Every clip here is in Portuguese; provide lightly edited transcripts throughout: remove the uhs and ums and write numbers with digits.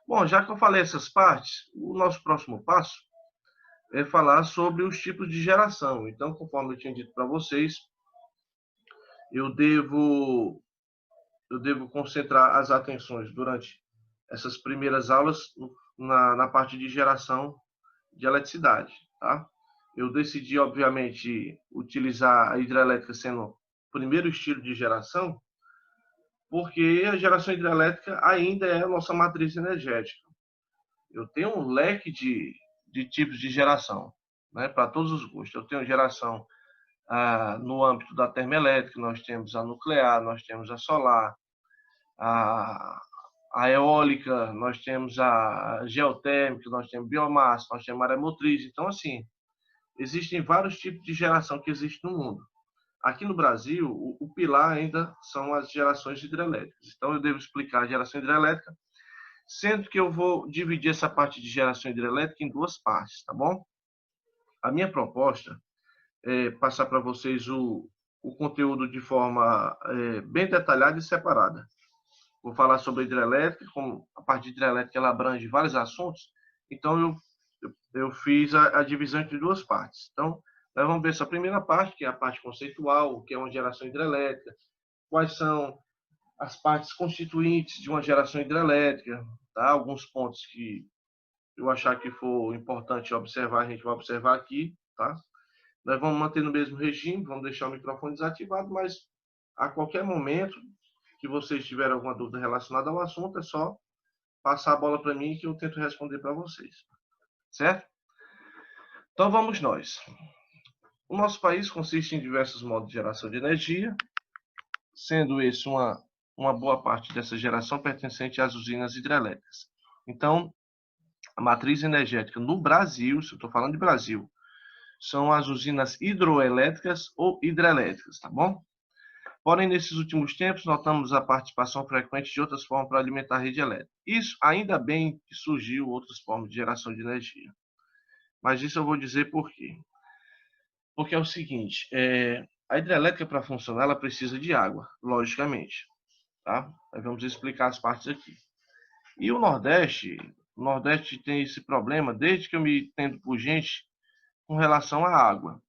Bom, já que eu falei essas partes, o nosso próximo passo é falar sobre os tipos de geração. Então, conforme eu tinha dito para vocês, eu devo, eu devo concentrar as atenções durante essas primeiras aulas na parte de geração de eletricidade, tá? Eu decidi, obviamente, utilizar a hidrelétrica sendo o primeiro estilo de geração, porque a geração hidrelétrica ainda é a nossa matriz energética. Eu tenho um leque de tipos de geração, né, para todos os gostos. Eu tenho geração no âmbito da termoelétrica, nós temos a nuclear, nós temos a solar, a, a eólica, nós temos a geotérmica, nós temos biomassa, nós temos maremotriz. Então, assim, existem vários tipos de geração que existem no mundo. Aqui no Brasil, o pilar ainda são as gerações hidrelétricas. Então, eu devo explicar a geração hidrelétrica, sendo que eu vou dividir essa parte de geração hidrelétrica em duas partes, tá bom? A minha proposta é passar para vocês o conteúdo de forma bem detalhada e separada. Vou falar sobre a hidrelétrica, como a parte de hidrelétrica ela abrange vários assuntos, então eu fiz a divisão entre duas partes. Então, nós vamos ver essa primeira parte, que é a parte conceitual, o que é uma geração hidrelétrica, quais são as partes constituintes de uma geração hidrelétrica, tá? Alguns pontos que eu achar que for importante observar, a gente vai observar aqui, tá? Nós vamos manter no mesmo regime, vamos deixar o microfone desativado, mas a qualquer momento que vocês tiverem alguma dúvida relacionada ao assunto, é só passar a bola para mim que eu tento responder para vocês. Certo? Então vamos nós. O nosso país consiste em diversos modos de geração de energia, sendo esse uma boa parte dessa geração pertencente às usinas hidrelétricas. Então, a matriz energética no Brasil, se eu estou falando de Brasil, são as usinas hidroelétricas ou hidrelétricas, tá bom? Porém, nesses últimos tempos, notamos a participação frequente de outras formas para alimentar a rede elétrica. Isso, ainda bem que surgiu outras formas de geração de energia. Mas isso eu vou dizer por quê. Porque é o seguinte, a hidrelétrica para funcionar, ela precisa de água, logicamente. Tá? Nós vamos explicar as partes aqui. E o Nordeste tem esse problema desde que eu me entendo por gente com relação à água.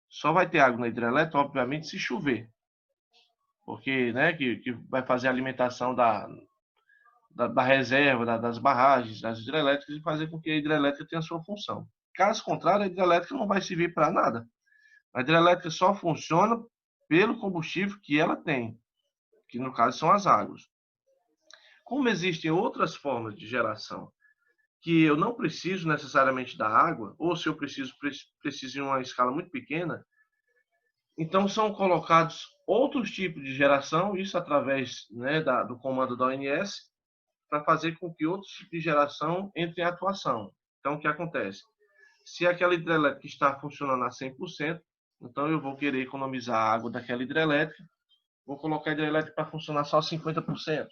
Só vai ter água na hidrelétrica, obviamente, se chover. Porque, né, que vai fazer a alimentação da reserva, das barragens, das hidrelétricas e fazer com que a hidrelétrica tenha a sua função. Caso contrário, a hidrelétrica não vai servir para nada. A hidrelétrica só funciona pelo combustível que ela tem, que no caso são as águas. Como existem outras formas de geração que eu não preciso necessariamente da água, ou se eu preciso em uma escala muito pequena, então são colocados outros tipos de geração, isso através, né, do comando da ONS, para fazer com que outros tipos de geração entrem em atuação. Então, o que acontece? Se aquela hidrelétrica está funcionando a 100%, então eu vou querer economizar a água daquela hidrelétrica, vou colocar a hidrelétrica para funcionar só 50%.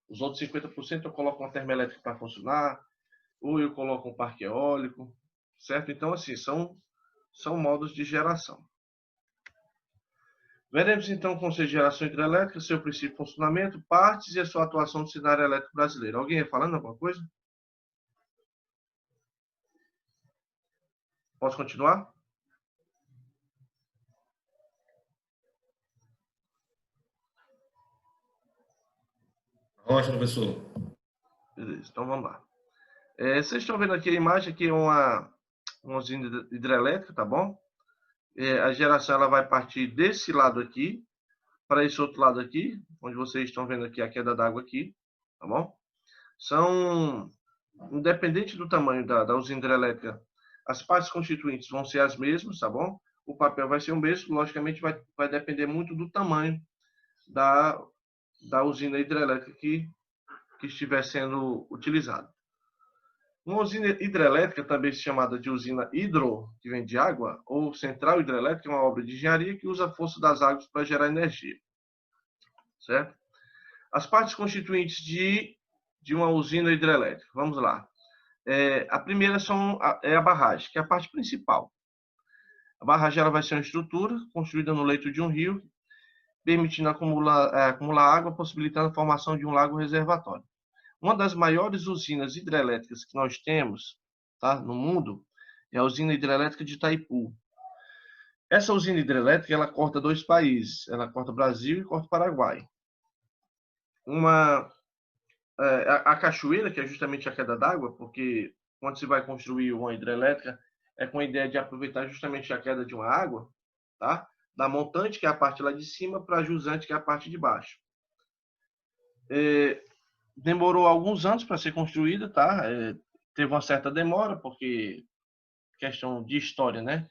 Os outros 50% eu coloco uma termoelétrica para funcionar, ou eu coloco um parque eólico, certo? Então, assim, são modos de geração. Veremos então o conceito de geração hidrelétrica, seu princípio de funcionamento, partes e a sua atuação no cenário elétrico brasileiro. Alguém ia falando alguma coisa? Posso continuar? Ótimo, professor. Beleza, então vamos lá. Vocês estão vendo aqui a imagem, aqui é uma usina hidrelétrica, tá bom? A geração ela vai partir desse lado aqui para esse outro lado aqui, onde vocês estão vendo aqui a queda d'água aqui, tá bom? São, independente do tamanho da usina hidrelétrica, as partes constituintes vão ser as mesmas, tá bom? O papel vai ser o mesmo, logicamente vai depender muito do tamanho da usina hidrelétrica que estiver sendo utilizada. Uma usina hidrelétrica, também chamada de usina hidro, que vem de água, ou central hidrelétrica, é uma obra de engenharia que usa a força das águas para gerar energia. Certo? As partes constituintes de uma usina hidrelétrica. Vamos lá. A primeira é a barragem, que é a parte principal. A barragem ela vai ser uma estrutura construída no leito de um rio, permitindo acumular água, possibilitando a formação de um lago reservatório. Uma das maiores usinas hidrelétricas que nós temos, tá, no mundo é a usina hidrelétrica de Itaipu. Essa usina hidrelétrica, ela corta dois países, ela corta o Brasil e corta o Paraguai. A cachoeira, que é justamente a queda d'água, porque quando se vai construir uma hidrelétrica, é com a ideia de aproveitar justamente a queda de uma água, tá? Da montante, que é a parte lá de cima, para a jusante, que é a parte de baixo. Demorou alguns anos para ser construída, tá? Teve uma certa demora, porque questão de história, né?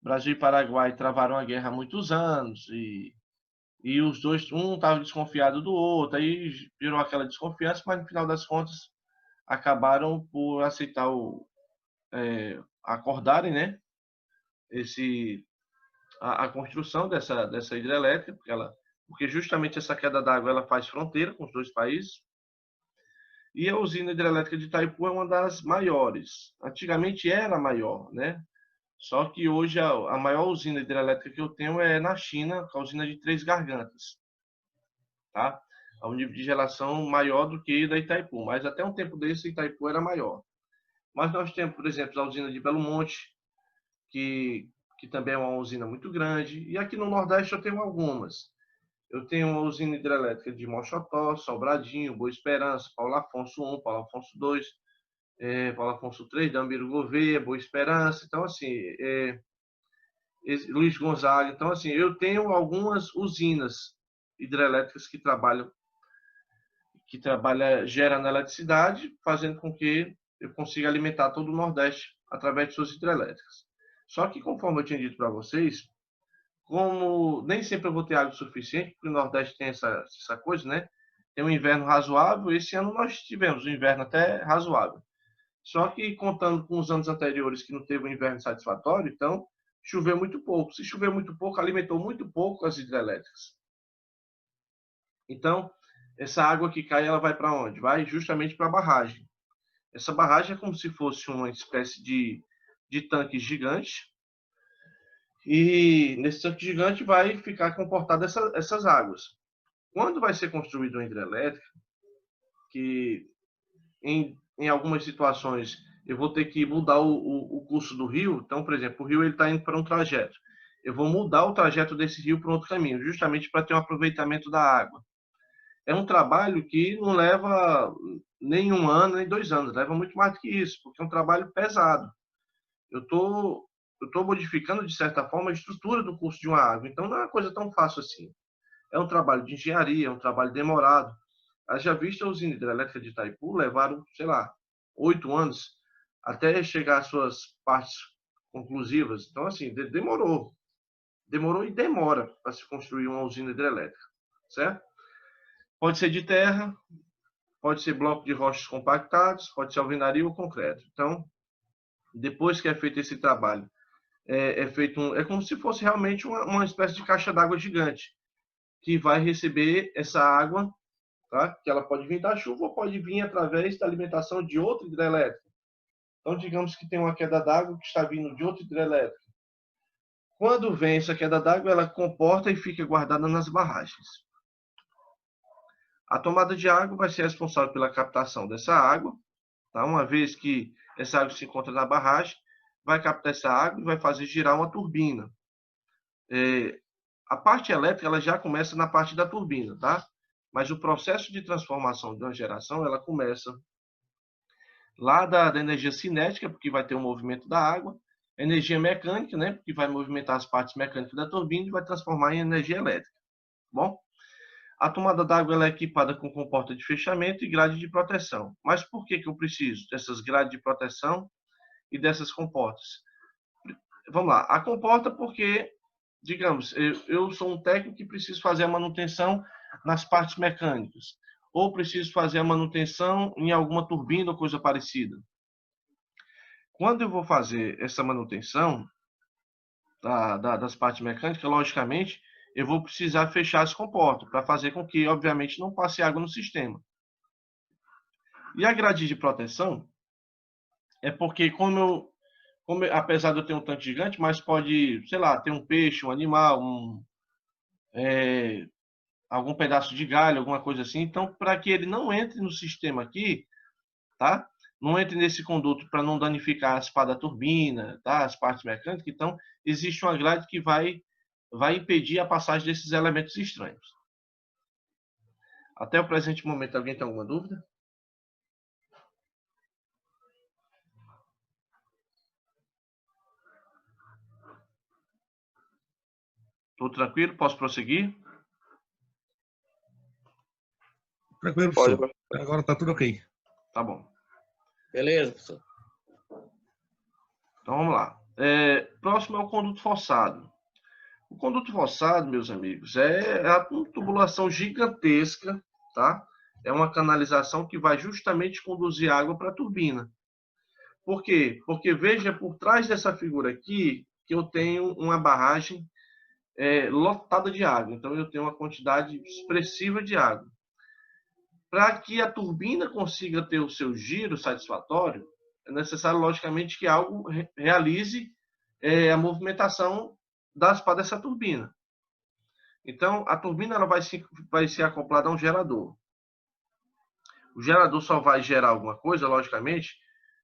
Brasil e Paraguai travaram a guerra há muitos anos e os dois, um estava desconfiado do outro, aí virou aquela desconfiança, mas no final das contas acabaram por aceitar acordarem, né? A construção dessa hidrelétrica, porque justamente essa queda d'água ela faz fronteira com os dois países. E a usina hidrelétrica de Itaipu é uma das maiores. Antigamente era a maior, né? Só que hoje a maior usina hidrelétrica que eu tenho é na China, a usina de Três Gargantas, tá? É um nível de geração maior do que da Itaipu, mas até um tempo desse Itaipu era maior. Mas nós temos, por exemplo, a usina de Belo Monte, que também é uma usina muito grande, e aqui no Nordeste eu tenho algumas. Eu tenho uma usina hidrelétrica de Mochotó, Sobradinho, Boa Esperança, Paulo Afonso I, Paulo Afonso II, Paulo Afonso III, Dambiro Gouveia, Boa Esperança. Então, assim, Luiz Gonzaga. Então, assim, eu tenho algumas usinas hidrelétricas gerando eletricidade, fazendo com que eu consiga alimentar todo o Nordeste através de suas hidrelétricas. Só que, conforme eu tinha dito para vocês, como nem sempre eu vou ter água suficiente, porque o Nordeste tem essa coisa, né? Tem um inverno razoável. Esse ano nós tivemos um inverno até razoável. Só que contando com os anos anteriores que não teve um inverno satisfatório, então choveu muito pouco. Se chover muito pouco, alimentou muito pouco as hidrelétricas. Então, essa água que cai, ela vai para onde? Vai justamente para a barragem. Essa barragem é como se fosse uma espécie de tanque gigante. E nesse tanque gigante vai ficar comportado essas águas. Quando vai ser construída uma hidrelétrica, que em algumas situações eu vou ter que mudar o curso do rio. Então, por exemplo, o rio está indo para um trajeto. Eu vou mudar o trajeto desse rio para outro caminho, justamente para ter um aproveitamento da água. É um trabalho que não leva nem um ano, nem 2 anos, leva muito mais do que isso, porque é um trabalho pesado. Eu tô modificando, de certa forma, a estrutura do curso de uma água. Então, não é uma coisa tão fácil assim. É um trabalho de engenharia, é um trabalho demorado. Já visto a usina hidrelétrica de Itaipu levaram, sei lá, 8 anos até chegar às suas partes conclusivas. Então, assim, demorou. Demorou e demora para se construir uma usina hidrelétrica, certo? Pode ser de terra, pode ser bloco de rochas compactados, pode ser alvenaria ou concreto. Então, depois que é feito esse trabalho, é como se fosse realmente uma espécie de caixa d'água gigante, que vai receber essa água, tá? Que ela pode vir da chuva ou pode vir através da alimentação de outra hidrelétrica. Então, digamos que tem uma queda d'água que está vindo de outra hidrelétrica. Quando vem essa queda d'água, ela comporta e fica guardada nas barragens. A tomada de água vai ser responsável pela captação dessa água, tá? Uma vez que essa água se encontra na barragem, vai captar essa água e vai fazer girar uma turbina. A parte elétrica ela já começa na parte da turbina, tá? Mas o processo de transformação de uma geração, ela começa lá da energia cinética, porque vai ter o movimento da água, energia mecânica, né? Porque vai movimentar as partes mecânicas da turbina e vai transformar em energia elétrica. Bom, a tomada d'água é equipada com comporta de fechamento e grade de proteção. Mas por que eu preciso dessas grades de proteção e dessas comportas? Vamos lá, a comporta porque, digamos, eu sou um técnico que preciso fazer a manutenção nas partes mecânicas, ou preciso fazer a manutenção em alguma turbina ou coisa parecida. Quando eu vou fazer essa manutenção das partes mecânicas, logicamente, eu vou precisar fechar as comportas para fazer com que, obviamente, não passe água no sistema. E a grade de proteção é porque, apesar de eu ter um tanque gigante, mas pode, sei lá, ter um peixe, um animal, algum pedaço de galho, alguma coisa assim. Então, para que ele não entre no sistema aqui, tá? Não entre nesse conduto para não danificar as pá da turbina, tá? As partes mecânicas. Então, existe uma grade que vai impedir a passagem desses elementos estranhos. Até o presente momento, alguém tem alguma dúvida? Tudo tranquilo? Posso prosseguir? Tranquilo, Pode, professor. Agora está tudo ok. Tá bom. beleza, professor. Então, vamos lá. Próximo é o conduto forçado. O conduto forçado, meus amigos, é uma tubulação gigantesca, tá? É uma canalização que vai justamente conduzir água para a turbina. Por quê? Porque veja por trás dessa figura aqui que eu tenho uma barragem lotada de água. Então, eu tenho uma quantidade expressiva de água. Para que a turbina consiga ter o seu giro satisfatório, é necessário, logicamente, que algo realize a movimentação das pás dessa turbina. Então, a turbina ela vai ser acoplada a um gerador. O gerador só vai gerar alguma coisa, logicamente,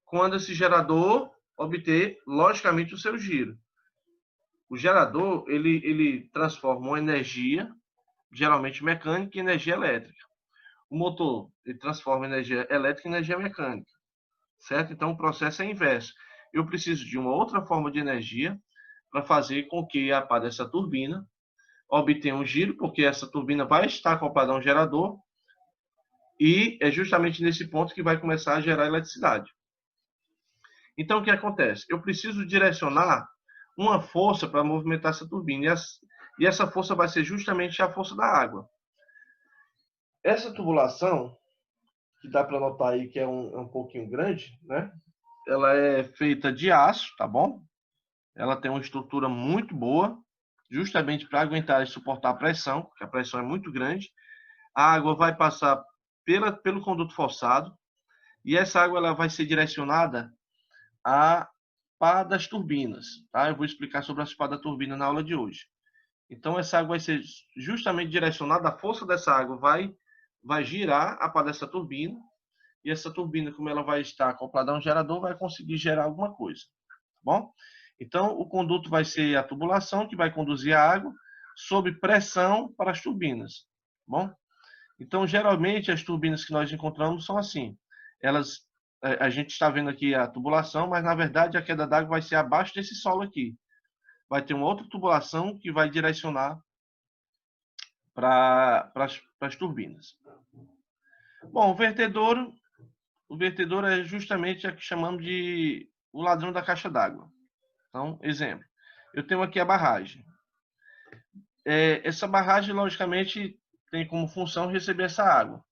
quando esse gerador obter, logicamente, o seu giro. O gerador, ele transforma uma energia, geralmente mecânica, em energia elétrica. O motor, ele transforma energia elétrica em energia mecânica, certo? Então, o processo é inverso. Eu preciso de uma outra forma de energia para fazer com que a pá dessa turbina obtenha um giro, porque essa turbina vai estar acoplada a um gerador, e é justamente nesse ponto que vai começar a gerar eletricidade. Então, o que acontece? Eu preciso direcionar uma força para movimentar essa turbina, e essa força vai ser justamente a força da água. Essa tubulação, que dá para notar aí que é um pouquinho grande, né? Ela é feita de aço, tá bom? Ela tem uma estrutura muito boa, justamente para aguentar e suportar a pressão, porque a pressão é muito grande. A água vai passar pelo conduto forçado, e essa água ela vai ser direcionada a pá das turbinas, tá? Eu vou explicar sobre as pá da turbina na aula de hoje. Então, essa água vai ser justamente direcionada, a força dessa água vai girar a pá dessa turbina, e essa turbina, como ela vai estar acoplada a um gerador, vai conseguir gerar alguma coisa, tá bom? Então, o conduto vai ser a tubulação que vai conduzir a água sob pressão para as turbinas, tá bom? Então, geralmente, as turbinas que nós encontramos são assim. A gente está vendo aqui a tubulação, mas, na verdade, a queda d'água vai ser abaixo desse solo aqui. Vai ter uma outra tubulação que vai direcionar para as turbinas. Bom, o vertedouro é justamente a que chamamos de o ladrão da caixa d'água. Então, exemplo, eu tenho aqui a barragem. Essa barragem, logicamente, tem como função receber essa água.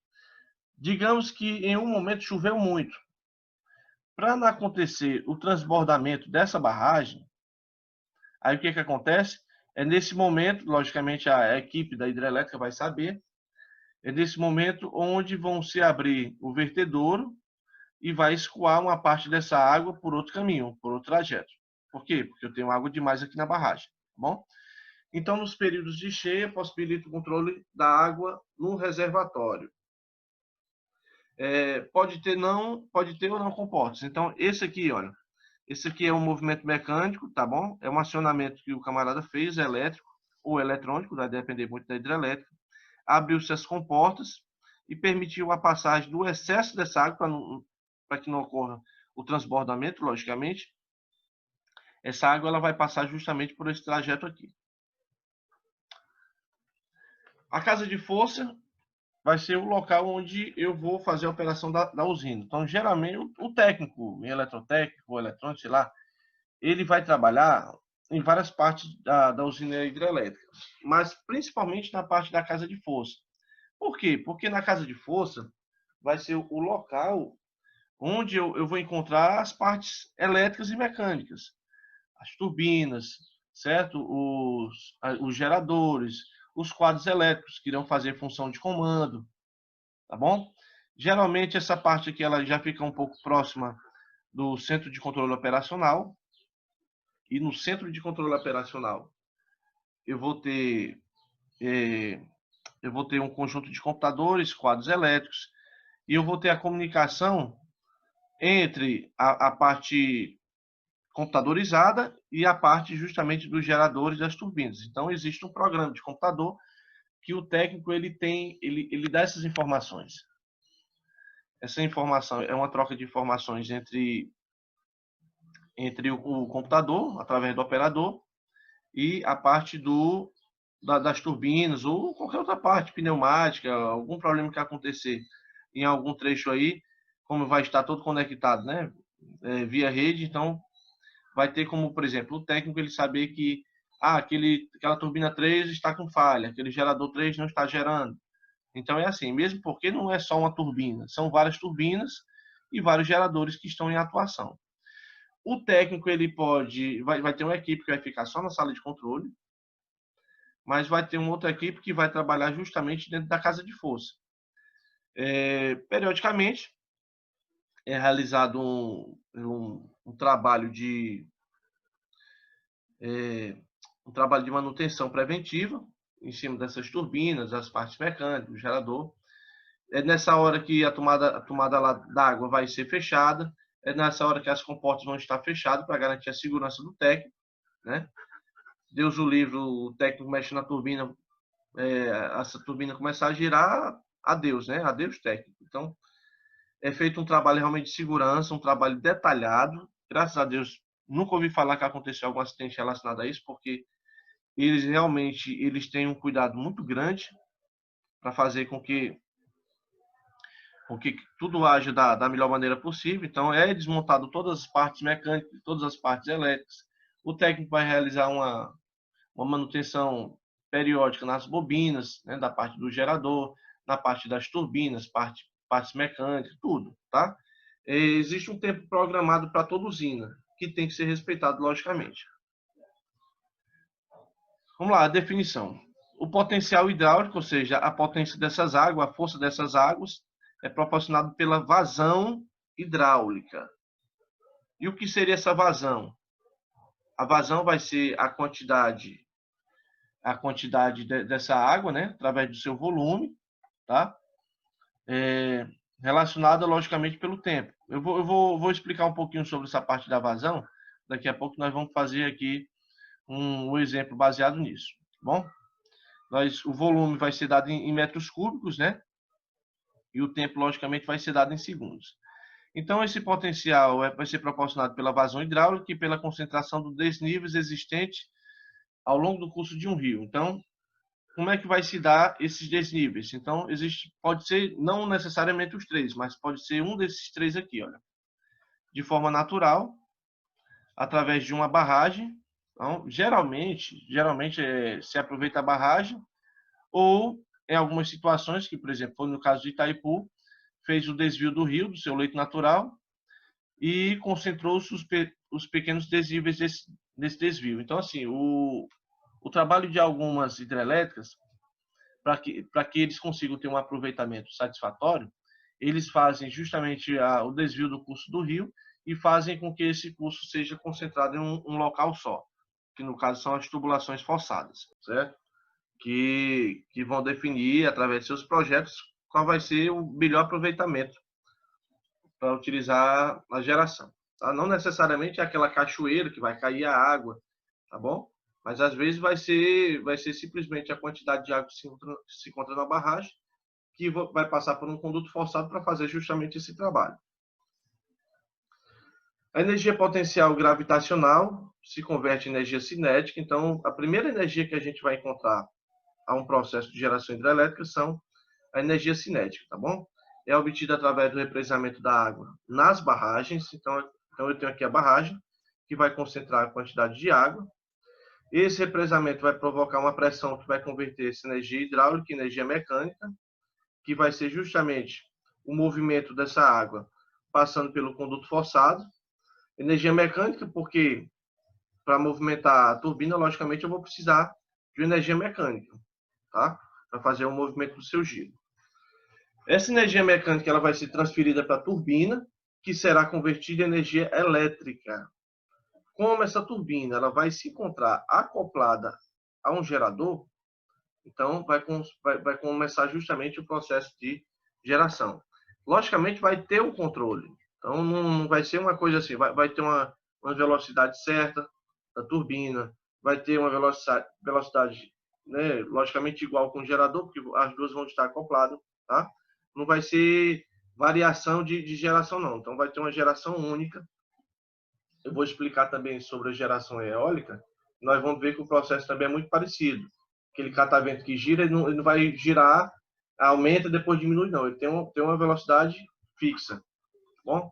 Digamos que em um momento choveu muito. Para não acontecer o transbordamento dessa barragem, aí o que acontece? É nesse momento, logicamente a equipe da hidrelétrica vai saber, é nesse momento onde vão se abrir o vertedouro e vai escoar uma parte dessa água por outro caminho, por outro trajeto. Por quê? Porque eu tenho água demais aqui na barragem, tá bom? Então, nos períodos de cheia, possibilita o controle da água no reservatório. Pode ter ou não comportas. Então, esse aqui, olha, esse aqui é um movimento mecânico, tá bom? É um acionamento que o camarada fez, elétrico ou eletrônico, vai depender muito da hidrelétrica. Abriu-se as comportas e permitiu a passagem do excesso dessa água para que não ocorra o transbordamento, logicamente. Essa água ela vai passar justamente por esse trajeto aqui. A casa de força vai ser o local onde eu vou fazer a operação da usina. Então, geralmente, o técnico, eletrotécnico ou eletrônico, sei lá, ele vai trabalhar em várias partes da usina hidrelétrica, mas principalmente na parte da casa de força. Por quê? Porque na casa de força vai ser o local onde eu vou encontrar as partes elétricas e mecânicas, as turbinas, certo? Os geradores, os quadros elétricos que irão fazer função de comando, tá bom? Geralmente essa parte aqui ela já fica um pouco próxima do centro de controle operacional, e no centro de controle operacional eu vou ter eu vou ter um conjunto de computadores, quadros elétricos, e eu vou ter a comunicação entre a parte computadorizada e a parte justamente dos geradores das turbinas. Então, existe um programa de computador que o técnico ele dá essas informações. Essa informação é uma troca de informações entre o computador, através do operador, e a parte das turbinas, ou qualquer outra parte, pneumática, algum problema que acontecer em algum trecho aí, como vai estar todo conectado, né? Via rede, então vai ter como, por exemplo, o técnico ele saber que aquela turbina 3 está com falha, aquele gerador 3 não está gerando. Então é assim, mesmo porque não é só uma turbina, são várias turbinas e vários geradores que estão em atuação. O técnico ele vai ter uma equipe que vai ficar só na sala de controle, mas vai ter uma outra equipe que vai trabalhar justamente dentro da casa de força. Periodicamente é realizado um trabalho de manutenção preventiva em cima dessas turbinas, as partes mecânicas, o gerador. É nessa hora que a tomada da água vai ser fechada, é nessa hora que as comportas vão estar fechadas para garantir a segurança do técnico, né? Deus o livre, o técnico mexe na turbina, essa turbina começar a girar, adeus, né? Adeus técnico. Então, é feito um trabalho realmente de segurança, um trabalho detalhado. Graças a Deus, nunca ouvi falar que aconteceu algum acidente relacionado a isso, porque eles têm um cuidado muito grande para fazer com que tudo haja da melhor maneira possível. Então, é desmontado todas as partes mecânicas, todas as partes elétricas. O técnico vai realizar uma manutenção periódica nas bobinas, né, da parte do gerador, na parte das turbinas, partes mecânicas, tudo, tá? Existe um tempo programado para toda usina, que tem que ser respeitado, logicamente. Vamos lá, a definição. O potencial hidráulico, ou seja, a potência dessas águas, a força dessas águas, é proporcionado pela vazão hidráulica. E o que seria essa vazão? A vazão vai ser a quantidade dessa água, né, através do seu volume, tá? Relacionada, logicamente, pelo tempo. Eu vou explicar um pouquinho sobre essa parte da vazão. Daqui a pouco nós vamos fazer aqui um exemplo baseado nisso, tá bom? O volume vai ser dado em metros cúbicos, né? E o tempo, logicamente, vai ser dado em segundos. Então, esse potencial vai ser proporcionado pela vazão hidráulica e pela concentração dos desníveis existentes ao longo do curso de um rio. Então, como é que vai se dar esses desníveis? Então, pode ser não necessariamente os três, mas pode ser um desses três aqui, olha. De forma natural, através de uma barragem. Então, geralmente se aproveita a barragem, ou em algumas situações, que por exemplo, foi no caso de Itaipu, fez o desvio do rio, do seu leito natural, e concentrou-se os pequenos desníveis desse desvio. Então, assim, o trabalho de algumas hidrelétricas, para que eles consigam ter um aproveitamento satisfatório, eles fazem justamente o desvio do curso do rio e fazem com que esse curso seja concentrado em um local só, que no caso são as tubulações forçadas, certo? Que vão definir, através de seus projetos, qual vai ser o melhor aproveitamento para utilizar a geração. Tá? Não necessariamente é aquela cachoeira que vai cair a água, tá bom? Mas às vezes vai ser simplesmente a quantidade de água que se encontra na barragem que vai passar por um conduto forçado para fazer justamente esse trabalho. A energia potencial gravitacional se converte em energia cinética. Então, a primeira energia que a gente vai encontrar a um processo de geração hidrelétrica são a energia cinética, tá bom? É obtida através do represamento da água nas barragens. Então eu tenho aqui a barragem, que vai concentrar a quantidade de água. Esse represamento vai provocar uma pressão que vai converter essa energia hidráulica em energia mecânica, que vai ser justamente o movimento dessa água passando pelo conduto forçado. Energia mecânica, porque para movimentar a turbina, logicamente, eu vou precisar de energia mecânica, tá? Para fazer o movimento do seu giro. Essa energia mecânica ela vai ser transferida para a turbina, que será convertida em energia elétrica. Como essa turbina ela vai se encontrar acoplada a um gerador, Então, vai começar justamente o processo de geração. Logicamente, vai ter um controle. Então, não vai ser uma coisa assim, vai ter uma velocidade certa da turbina, vai ter uma velocidade, né, logicamente igual com o gerador, porque as duas vão estar acopladas, tá? Não vai ser variação de geração, não. Então, vai ter uma geração única. Eu vou explicar também sobre a geração eólica. Nós vamos ver que o processo também é muito parecido. Aquele catavento que gira, ele não vai girar, aumenta e depois diminui, não. Ele tem uma velocidade fixa. Bom?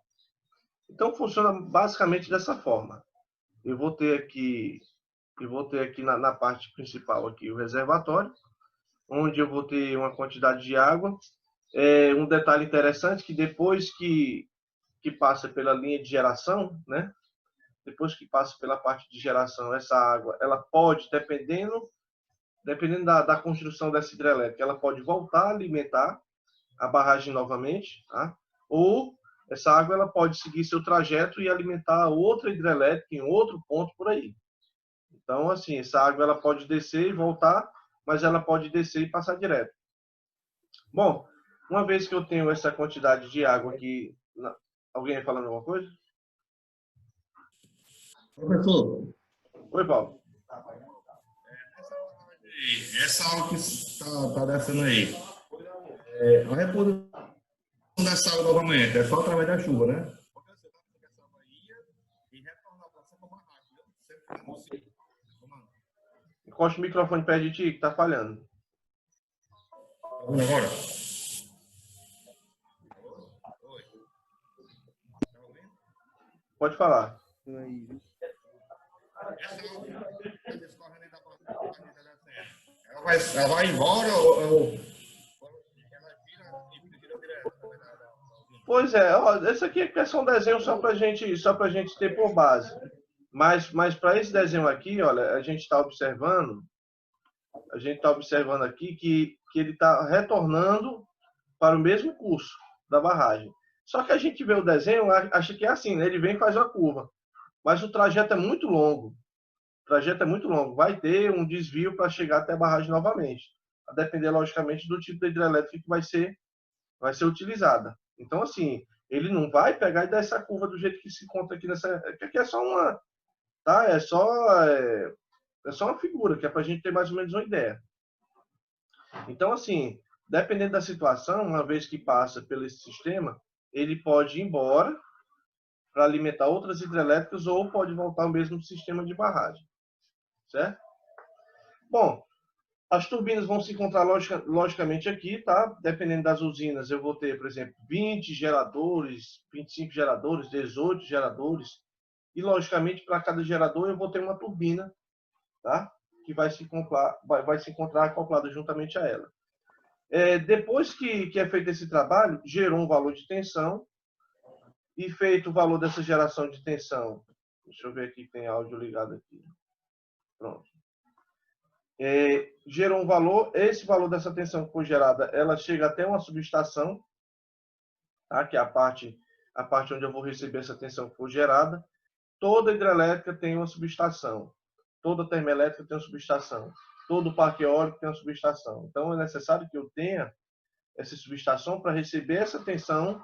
Então, funciona basicamente dessa forma. Eu vou ter aqui na parte principal aqui o reservatório, onde eu vou ter uma quantidade de água. Um detalhe interessante que depois que passa pela linha de geração, né? Depois que passa pela parte de geração, essa água, ela pode, dependendo da construção dessa hidrelétrica, ela pode voltar a alimentar a barragem novamente, tá? Ou essa água ela pode seguir seu trajeto e alimentar outra hidrelétrica em outro ponto por aí. Então, assim, essa água ela pode descer e voltar, mas ela pode descer e passar direto. Bom, uma vez que eu tenho essa quantidade de água aqui... Alguém falando alguma coisa? Professor, Oi, Paulo. essa água que está descendo aí, a reposição dessa água novamente é só através da chuva, né? Encosta o microfone perto de ti, que tá falhando. Vamos agora? Pode falar. Ela vai embora ou Pois é, ó, esse aqui é só um desenho só para gente ter por base. Mas para esse desenho aqui, olha, a gente está observando aqui que ele está retornando para o mesmo curso da barragem. Só que a gente vê o desenho, acha que é assim, né? Ele vem e faz uma curva. Mas o trajeto é muito longo. O trajeto é muito longo. Vai ter um desvio para chegar até a barragem novamente. A depender, logicamente, do tipo de hidrelétrica que vai ser utilizada. Então, assim, ele não vai pegar e dar essa curva do jeito que se conta aqui nessa... Aqui é só uma... Tá? É só uma figura, que é para a gente ter mais ou menos uma ideia. Então, assim, dependendo da situação, uma vez que passa pelo esse sistema, ele pode ir embora para alimentar outras hidrelétricas ou pode voltar ao mesmo sistema de barragem. Certo? Bom, as turbinas vão se encontrar logicamente aqui, tá? Dependendo das usinas, eu vou ter, por exemplo, 20 geradores, 25 geradores, 18 geradores. E, logicamente, para cada gerador eu vou ter uma turbina, tá? Que vai se encontrar acoplada juntamente a ela. Depois que é feito esse trabalho, gerou um valor de tensão. E feito o valor dessa geração de tensão, deixa eu ver aqui, tem áudio ligado aqui. Pronto. Gerou um valor, esse valor dessa tensão que foi gerada, ela chega até uma subestação, tá? Que é a parte onde eu vou receber essa tensão que foi gerada. Toda hidrelétrica tem uma subestação. Toda termoelétrica tem uma subestação. Todo parque eólico tem uma subestação. Então, é necessário que eu tenha essa subestação para receber essa tensão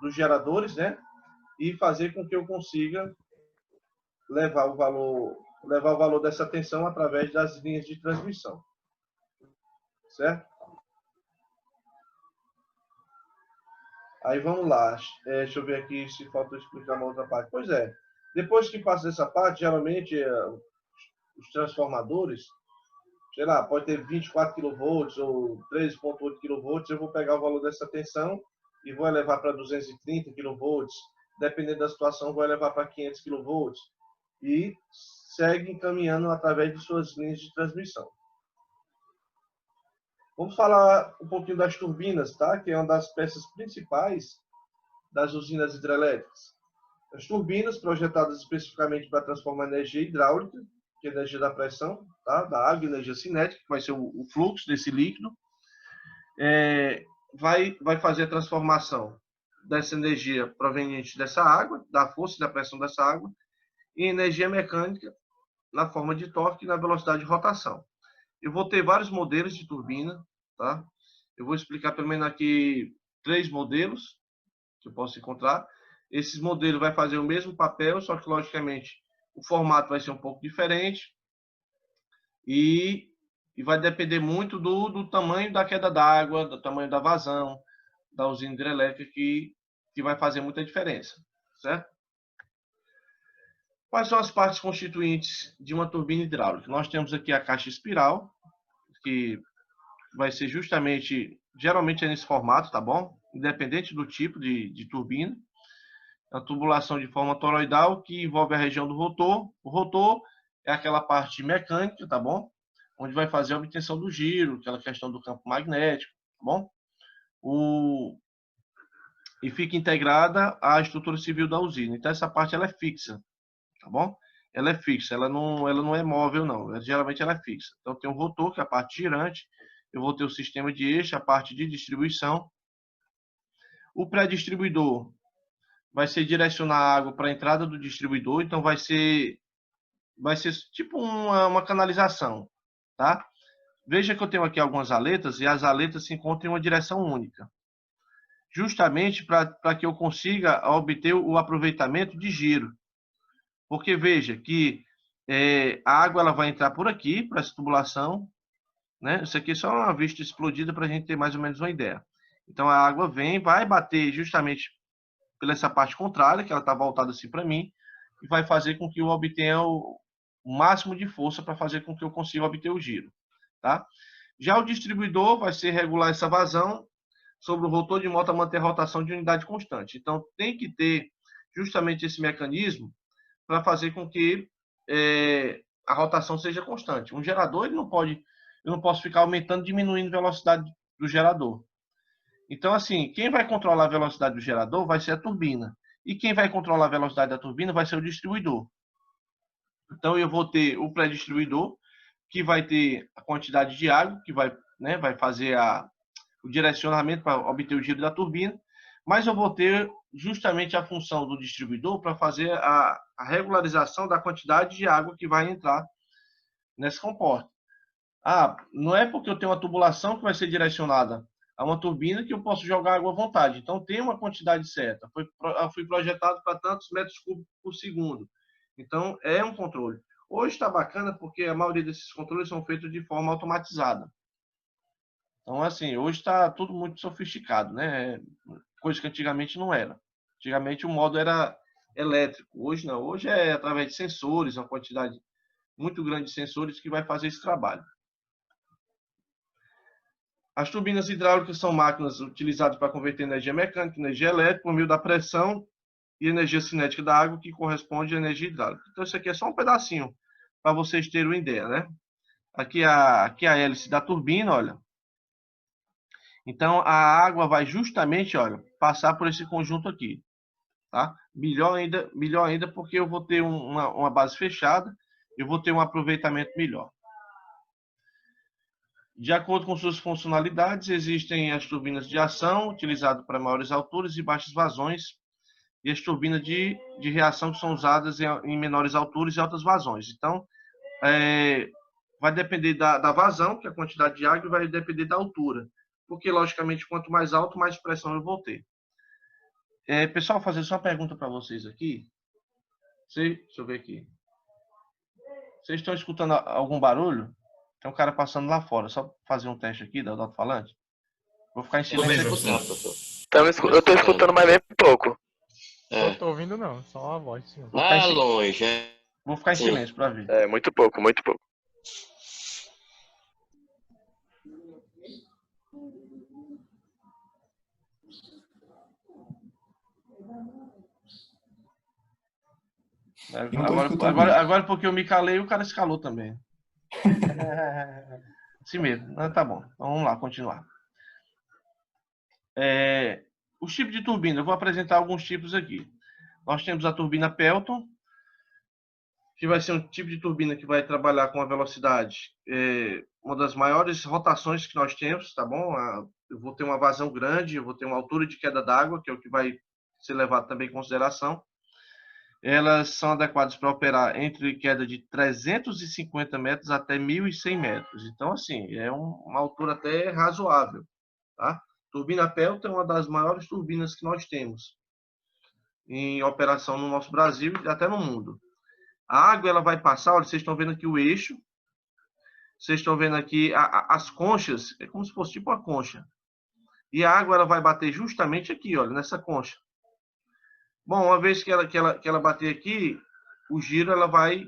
dos geradores, né? E fazer com que eu consiga levar o valor dessa tensão através das linhas de transmissão. Certo? Aí vamos lá. Deixa eu ver aqui se falta explicar uma outra parte. Pois é. Depois que passa dessa parte, geralmente os transformadores, sei lá, pode ter 24 kV ou 13,8 kV, eu vou pegar o valor dessa tensão e vou elevar para 230 kV, dependendo da situação, vou elevar para 500 kV e segue encaminhando através de suas linhas de transmissão. Vamos falar um pouquinho das turbinas, tá? Que é uma das peças principais das usinas hidrelétricas. As turbinas, projetadas especificamente para transformar energia hidráulica, que é a energia da pressão, tá? Da água, energia cinética, que vai ser o fluxo desse líquido, vai fazer a transformação dessa energia proveniente dessa água, da força e da pressão dessa água, em energia mecânica na forma de torque e na velocidade de rotação. Eu vou ter vários modelos de turbina, tá? Eu vou explicar pelo menos aqui 3 modelos que eu posso encontrar. Esses modelos vai fazer o mesmo papel, só que logicamente o formato vai ser um pouco diferente e vai depender muito do tamanho da queda d'água, do tamanho da vazão, da usina hidrelétrica que vai fazer muita diferença, certo? Quais são as partes constituintes de uma turbina hidráulica? Nós temos aqui a caixa espiral, que vai ser justamente, geralmente é nesse formato, tá bom? Independente do tipo de turbina. A tubulação de forma toroidal, que envolve a região do rotor. O rotor é aquela parte mecânica, tá bom? Onde vai fazer a obtenção do giro, aquela questão do campo magnético, tá bom? E fica integrada à estrutura civil da usina. Então, essa parte ela é fixa, tá bom? Ela é fixa, ela não é móvel, não. Geralmente ela é fixa. Então, tem o rotor, que é a parte girante. Eu vou ter o sistema de eixo, a parte de distribuição. O pré-distribuidor vai ser direcionar a água para a entrada do distribuidor. Então, vai ser tipo uma canalização, tá? Veja que eu tenho aqui algumas aletas, e as aletas se encontram em uma direção única. Justamente para que eu consiga obter o aproveitamento de giro. Porque veja que a água ela vai entrar por aqui, para essa tubulação, né? Isso aqui é só uma vista explodida para a gente ter mais ou menos uma ideia. Então a água vai bater justamente pela essa parte contrária, que ela está voltada assim para mim, e vai fazer com que eu obtenha o máximo de força para fazer com que eu consiga obter o giro, tá? Já o distribuidor vai ser regular essa vazão sobre o rotor de moto a manter a rotação de unidade constante. Então tem que ter justamente esse mecanismo para fazer com que a rotação seja constante. Um gerador, eu não posso ficar aumentando e diminuindo a velocidade do gerador. Então, assim, quem vai controlar a velocidade do gerador vai ser a turbina. E quem vai controlar a velocidade da turbina vai ser o distribuidor. Então, eu vou ter o pré-distribuidor, que vai ter a quantidade de água, que vai fazer o direcionamento para obter o giro da turbina. Mas eu vou ter justamente a função do distribuidor para fazer a regularização da quantidade de água que vai entrar nesse comporta. Não é porque eu tenho uma tubulação que vai ser direcionada a uma turbina que eu posso jogar água à vontade. Então, tem uma quantidade certa. Fui projetado para tantos metros cúbicos por segundo. Então, é um controle. Hoje está bacana porque a maioria desses controles são feitos de forma automatizada. Então, assim, hoje está tudo muito sofisticado, né? Coisa que antigamente não era. Antigamente o modo era elétrico. Hoje não. Hoje é através de sensores, uma quantidade muito grande de sensores que vai fazer esse trabalho. As turbinas hidráulicas são máquinas utilizadas para converter energia mecânica, energia elétrica, por meio da pressão e energia cinética da água, que corresponde à energia hidráulica. Então, isso aqui é só um pedacinho, para vocês terem uma ideia, né? Aqui a hélice da turbina, olha. Então, a água vai justamente, olha, passar por esse conjunto aqui, tá? Melhor ainda porque eu vou ter uma base fechada, eu vou ter um aproveitamento melhor. De acordo com suas funcionalidades, existem as turbinas de ação, utilizadas para maiores alturas e baixas vazões, e as turbinas de reação, que são usadas em menores alturas e altas vazões. Então, vai depender da vazão, que é a quantidade de água, e vai depender da altura. Porque, logicamente, quanto mais alto, mais pressão eu vou ter. Pessoal, fazer só uma pergunta para vocês aqui. Deixa eu ver aqui. Vocês estão escutando algum barulho? Tem um cara passando lá fora. Só fazer um teste aqui do alto-falante. Vou ficar em silêncio. Eu tô escutando, mas bem pouco. Não tô ouvindo não, só uma voz. Sim. Longe. Vou ficar em silêncio para ver. Muito pouco, muito pouco. Agora porque eu me calei, o cara se calou também. Assim mesmo. Tá bom. Então, vamos lá, continuar. Os tipos de turbina. Eu vou apresentar alguns tipos aqui. Nós temos a turbina Pelton, que vai ser um tipo de turbina que vai trabalhar com a velocidade, uma das maiores rotações que nós temos, tá bom? Eu vou ter uma vazão grande, eu vou ter uma altura de queda d'água, que é o que vai ser levado também em consideração. elas são adequadas para operar entre queda de 350 metros até 1.100 metros. Então, assim, é uma altura até razoável, tá? Turbina Pelton é uma das maiores turbinas que nós temos em operação no nosso Brasil e até no mundo. A água ela vai passar, olha, vocês estão vendo aqui o eixo, vocês estão vendo aqui as conchas, é como se fosse tipo uma concha. E a água ela vai bater justamente aqui, olha, nessa concha. Bom, uma vez que ela bater aqui, o giro ela vai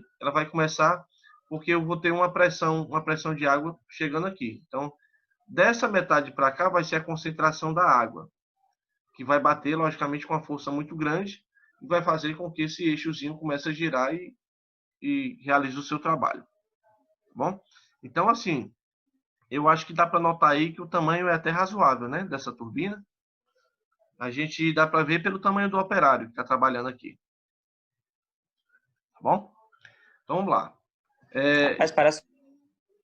começar, porque eu vou ter uma pressão de água chegando aqui. Então, dessa metade para cá vai ser a concentração da água, que vai bater, logicamente, com uma força muito grande e vai fazer com que esse eixozinho comece a girar e realize o seu trabalho. Tá bom? Então, assim, eu acho que dá para notar aí que o tamanho é até razoável, né, dessa turbina. A gente dá para ver pelo tamanho do operário que está trabalhando aqui. Tá bom? Então, vamos lá. Rapaz, parece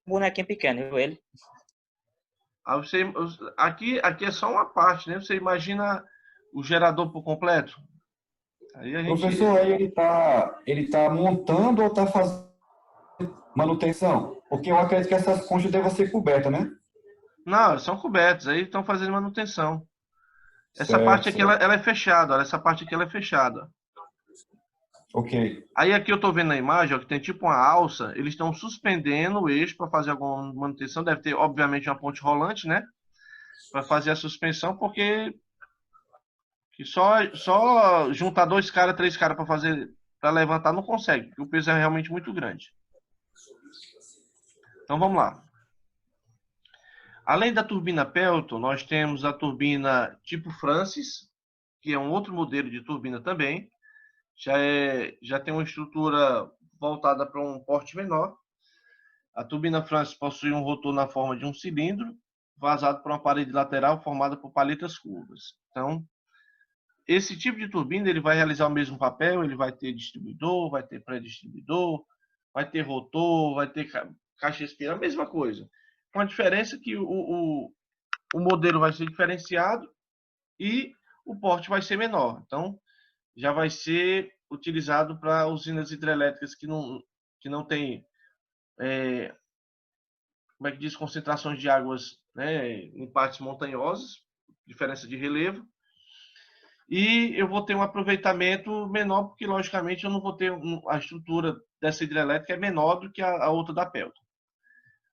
um bonequinho pequeno, viu ele? Aqui é só uma parte, né? Você imagina o gerador por completo? Aí a gente... Professor, aí ele tá montando ou está fazendo manutenção? Porque eu acredito que essas conchas devem ser cobertas, né? Não, são cobertos, aí estão fazendo manutenção. Essa parte aqui ela é fechada, olha, essa parte aqui ela é fechada. Ok. Aí aqui eu estou vendo na imagem, ó, que tem tipo uma alça, eles estão suspendendo o eixo para fazer alguma manutenção, deve ter obviamente uma ponte rolante, né? Para fazer a suspensão, porque que só juntar 2 caras, 3 caras para levantar não consegue, porque o peso é realmente muito grande. Então vamos lá. Além da turbina Pelton, nós temos a turbina tipo Francis, que é um outro modelo de turbina também. Já tem uma estrutura voltada para um porte menor. A turbina Francis possui um rotor na forma de um cilindro, vazado por uma parede lateral formada por paletas curvas. Então, esse tipo de turbina ele vai realizar o mesmo papel, ele vai ter distribuidor, vai ter pré-distribuidor, vai ter rotor, vai ter caixa espira, a mesma coisa. Com a diferença que o modelo vai ser diferenciado e o porte vai ser menor. Então, já vai ser utilizado para usinas hidrelétricas que não tem, como é que diz, concentrações de águas, né, em partes montanhosas, diferença de relevo. E eu vou ter um aproveitamento menor, porque, logicamente, eu não vou ter a estrutura dessa hidrelétrica é menor do que a outra da Pelton.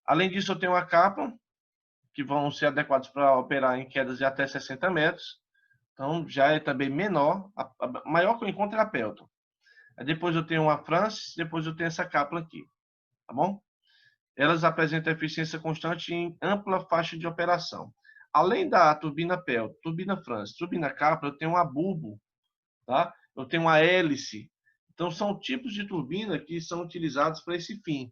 Além disso, eu tenho uma capa, que vão ser adequados para operar em quedas de até 60 metros. Então, já é também menor. A maior que eu encontro é a Pelton. Depois eu tenho uma Francis, depois eu tenho essa capa aqui. Tá bom? Elas apresentam eficiência constante em ampla faixa de operação. Além da turbina Pelton, turbina Francis, turbina Capra, eu tenho uma bulbo, tá? Eu tenho uma hélice. Então, são tipos de turbina que são utilizados para esse fim.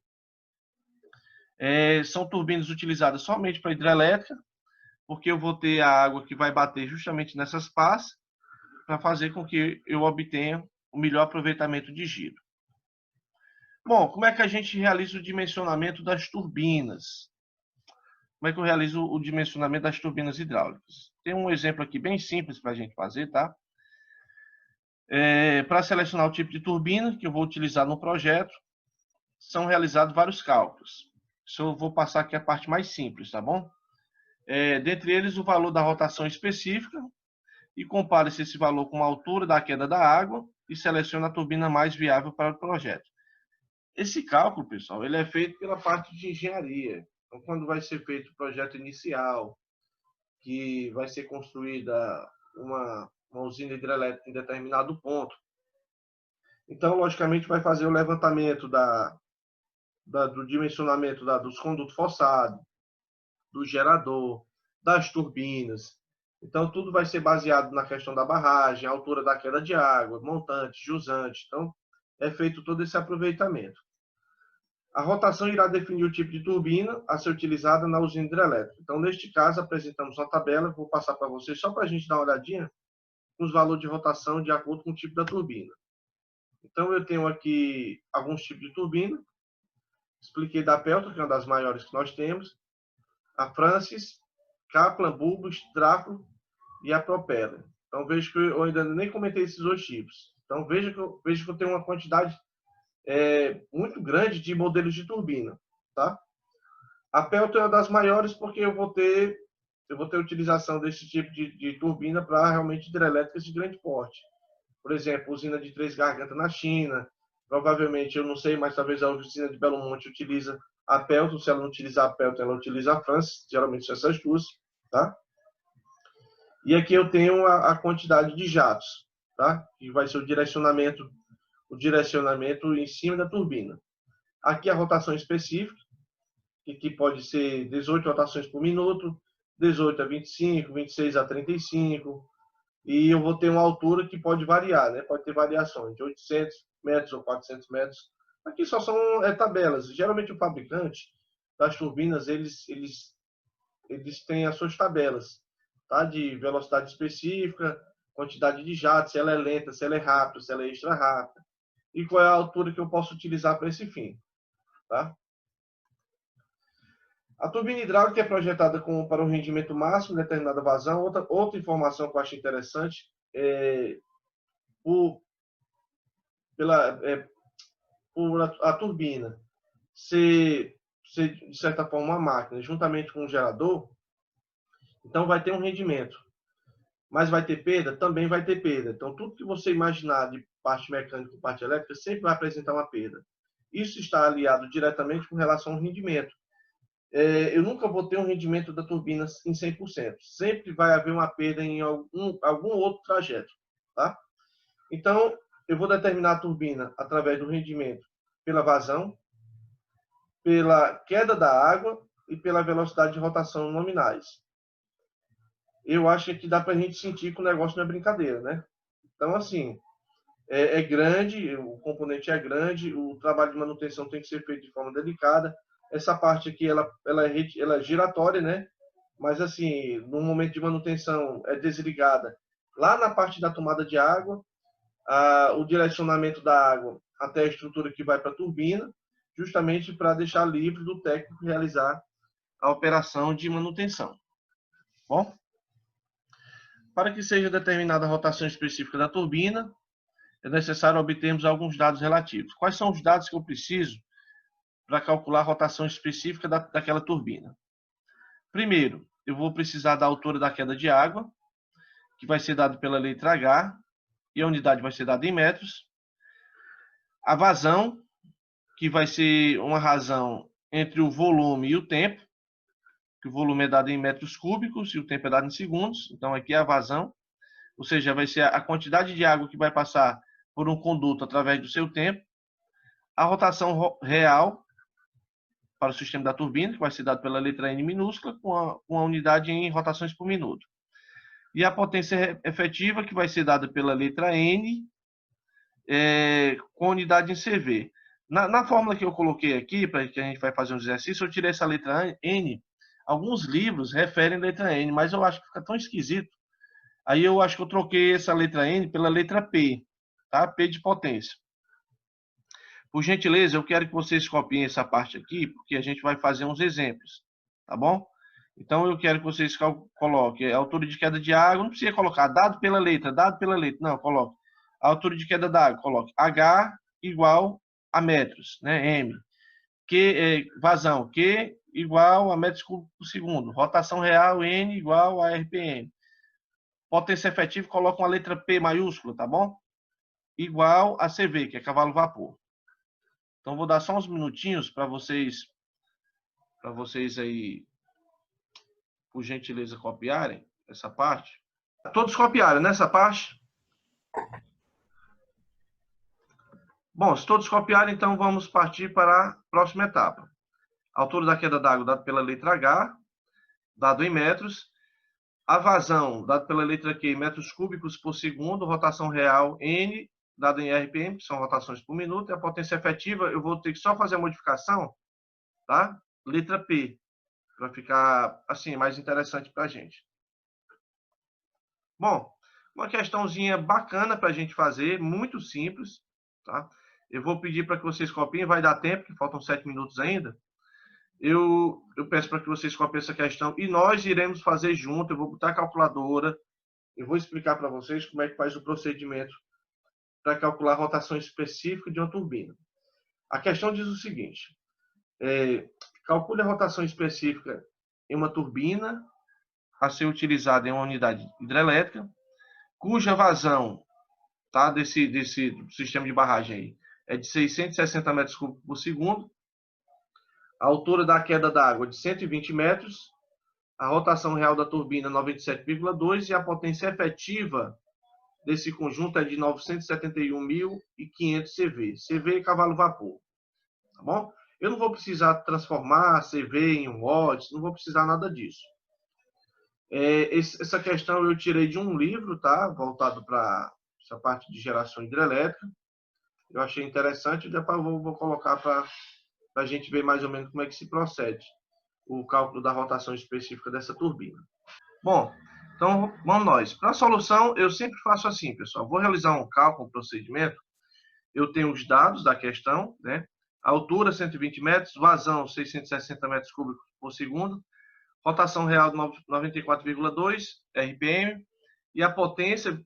São turbinas utilizadas somente para hidrelétrica, porque eu vou ter a água que vai bater justamente nessas pás, para fazer com que eu obtenha o melhor aproveitamento de giro. Bom, como é que a gente realiza o dimensionamento das turbinas? Como é que eu realizo o dimensionamento das turbinas hidráulicas? Tem um exemplo aqui bem simples para a gente fazer, tá? Para selecionar o tipo de turbina que eu vou utilizar no projeto, são realizados vários cálculos. Isso eu vou passar aqui a parte mais simples, tá bom? Dentre eles, o valor da rotação específica, e compare-se esse valor com a altura da queda da água e seleciona a turbina mais viável para o projeto. Esse cálculo, pessoal, ele é feito pela parte de engenharia. Então, quando vai ser feito o projeto inicial, que vai ser construída uma usina hidrelétrica em determinado ponto, então, logicamente, vai fazer o levantamento do dimensionamento dos condutos forçados, do gerador, das turbinas. Então, tudo vai ser baseado na questão da barragem, a altura da queda de água, montante, jusante. Então, é feito todo esse aproveitamento. A rotação irá definir o tipo de turbina a ser utilizada na usina hidrelétrica. Então, neste caso, apresentamos uma tabela, vou passar para vocês só para a gente dar uma olhadinha nos valores de rotação de acordo com o tipo da turbina. Então, eu tenho aqui alguns tipos de turbina. Expliquei da Pelton, que é uma das maiores que nós temos. A Francis, Kaplan, Bulbo, Strafford e a Propeller. Então, vejo que eu ainda nem comentei esses dois tipos. Então, veja que eu tenho uma quantidade muito grande de modelos de turbina. Tá? A Pelton é uma das maiores porque eu vou ter utilização desse tipo de turbina para realmente hidrelétricas de grande porte. Por exemplo, usina de Três Gargantas na China. Provavelmente, eu não sei, mas talvez a usina de Belo Monte utiliza a Pelton. Se ela não utilizar a Pelton, ela utiliza a France. Geralmente são essas duas. Tá? E aqui eu tenho a quantidade de jatos, tá? Que vai ser o direcionamento em cima da turbina. Aqui a rotação específica, que pode ser 18 rotações por minuto, 18 a 25, 26 a 35, e eu vou ter uma altura que pode variar, né? Pode ter variações de 800 metros ou 400 metros. Aqui só são tabelas. Geralmente o fabricante das turbinas, eles têm as suas tabelas, tá? De velocidade específica, quantidade de jatos, se ela é lenta, se ela é rápida, se ela é extra rápida, e qual é a altura que eu posso utilizar para esse fim. Tá? A turbina hidráulica é projetada para um rendimento máximo de determinada vazão. Outra informação que eu acho interessante por a turbina ser, de certa forma, uma máquina, juntamente com um gerador, então vai ter um rendimento. Mas vai ter perda? Também vai ter perda. Então, tudo que você imaginar de parte mecânica e parte elétrica sempre vai apresentar uma perda. Isso está aliado diretamente com relação ao rendimento. Eu nunca vou ter um rendimento da turbina em 100%. Sempre vai haver uma perda em algum outro trajeto. Tá? Então, eu vou determinar a turbina através do rendimento pela vazão, pela queda da água e pela velocidade de rotação nominais. Eu acho que dá para a gente sentir que o negócio não é brincadeira, né? Então, assim, é grande, o componente é grande, o trabalho de manutenção tem que ser feito de forma delicada. Essa parte aqui, ela é giratória, né? Mas, assim, no momento de manutenção, é desligada. Lá na parte da tomada de água, o direcionamento da água até a estrutura que vai para a turbina, justamente para deixar livre do técnico realizar a operação de manutenção. Bom? Para que seja determinada a rotação específica da turbina, é necessário obtermos alguns dados relativos. Quais são os dados que eu preciso para calcular a rotação específica daquela turbina? Primeiro, eu vou precisar da altura da queda de água, que vai ser dado pela letra H, e a unidade vai ser dada em metros. A vazão, que vai ser uma razão entre o volume e o tempo, que o volume é dado em metros cúbicos e o tempo é dado em segundos. Então, aqui é a vazão, ou seja, vai ser a quantidade de água que vai passar por um conduto através do seu tempo. A rotação real para o sistema da turbina, que vai ser dado pela letra N minúscula, com a unidade em rotações por minuto. E a potência efetiva, que vai ser dada pela letra N, com unidade em CV. Na fórmula que eu coloquei aqui, para que a gente vai fazer um exercício, eu tirei essa letra N. Alguns livros referem a letra N, mas eu acho que fica tão esquisito. Aí eu acho que eu troquei essa letra N pela letra P, tá? P de potência. Por gentileza, eu quero que vocês copiem essa parte aqui, porque a gente vai fazer uns exemplos, tá bom? Então, eu quero que vocês coloquem a altura de queda de água, não precisa colocar dado pela letra, não, coloque. A altura de queda da água, coloque H igual a metros, né, M. Vazão, Q igual a metros cúbicos por segundo. Rotação real, N igual a RPM. Potência efetiva, coloca uma letra P maiúscula, tá bom? Igual a CV, que é cavalo vapor. Então, vou dar só uns minutinhos para vocês aí, por gentileza, copiarem essa parte. Todos copiaram nessa parte? Bom, se todos copiarem, então vamos partir para a próxima etapa. A altura da queda d'água dado pela letra H, dado em metros. A vazão, dado pela letra Q, metros cúbicos por segundo. Rotação real, N, dado em RPM, que são rotações por minuto. E a potência efetiva, eu vou ter que só fazer a modificação, tá? Letra P, para ficar assim mais interessante para a gente. Bom, uma questãozinha bacana para a gente fazer, muito simples, tá? Eu vou pedir para que vocês copiem, vai dar tempo, que faltam 7 minutos ainda. Eu peço para que vocês copiem essa questão e nós iremos fazer junto. Eu vou botar a calculadora, eu vou explicar para vocês como é que faz o procedimento para calcular a rotação específica de uma turbina. A questão diz o seguinte: calcule a rotação específica em uma turbina a ser utilizada em uma unidade hidrelétrica, cuja vazão, tá, desse sistema de barragem aí é de 660 metros cúbicos por segundo, a altura da queda d'água de 120 metros, a rotação real da turbina 97,2 e a potência efetiva desse conjunto é de 971.500 CV. CV é cavalo vapor, tá bom? Eu não vou precisar transformar CV em watts, não vou precisar nada disso. Essa questão eu tirei de um livro, tá? Voltado para essa parte de geração hidrelétrica. Eu achei interessante, depois eu vou colocar para a gente ver mais ou menos como é que se procede o cálculo da rotação específica dessa turbina. Bom, então vamos nós. Para a solução, eu sempre faço assim, pessoal. Vou realizar um cálculo, um procedimento. Eu tenho os dados da questão, né? Altura 120 metros, vazão 660 metros cúbicos por segundo, rotação real de 94,2 RPM e a potência,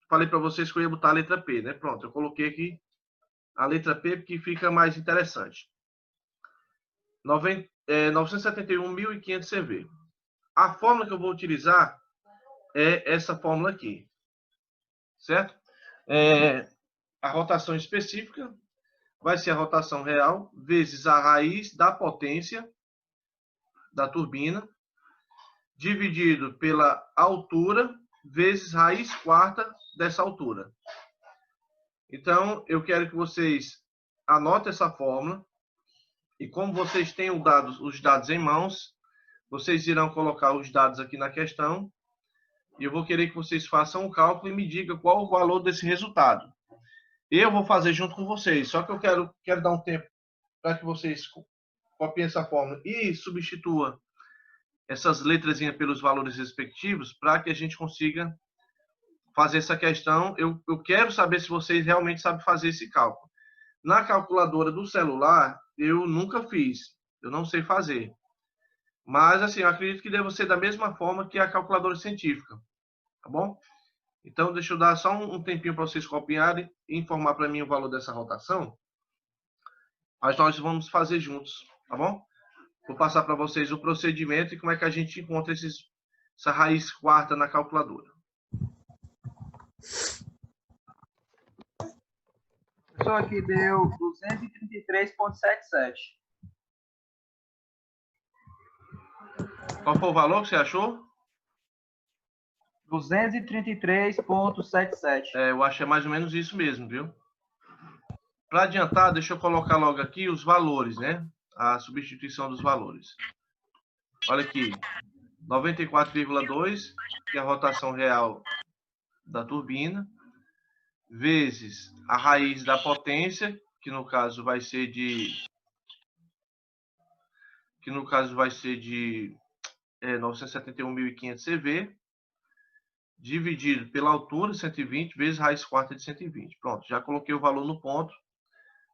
falei para vocês que eu ia botar a letra P, né? Pronto, eu coloquei aqui a letra P porque fica mais interessante. 971.500 CV. A fórmula que eu vou utilizar é essa fórmula aqui, certo? A rotação específica vai ser a rotação real vezes a raiz da potência da turbina, dividido pela altura vezes raiz quarta dessa altura. Então, eu quero que vocês anotem essa fórmula e como vocês têm os dados em mãos, vocês irão colocar os dados aqui na questão e eu vou querer que vocês façam um cálculo e me digam qual o valor desse resultado. Eu vou fazer junto com vocês, só que eu quero dar um tempo para que vocês copiem essa fórmula e substitua essas letrazinhas pelos valores respectivos para que a gente consiga fazer essa questão. Eu quero saber se vocês realmente sabem fazer esse cálculo. Na calculadora do celular, eu nunca fiz, eu não sei fazer. Mas, assim, eu acredito que deve ser da mesma forma que a calculadora científica, tá bom? Então, deixa eu dar só um tempinho para vocês copiarem e informar para mim o valor dessa rotação. Mas nós vamos fazer juntos, tá bom? Vou passar para vocês o procedimento e como é que a gente encontra essa raiz quarta na calculadora. Isso aqui deu 233,77. Qual foi o valor que você achou? 233,77. Eu acho que é mais ou menos isso mesmo, viu? Para adiantar, deixa eu colocar logo aqui os valores, né? A substituição dos valores. Olha aqui, 94,2, que é a rotação real da turbina, vezes a raiz da potência, que no caso vai ser de 971.500 CV, dividido pela altura, 120, vezes raiz quarta de 120. Pronto, já coloquei o valor no ponto.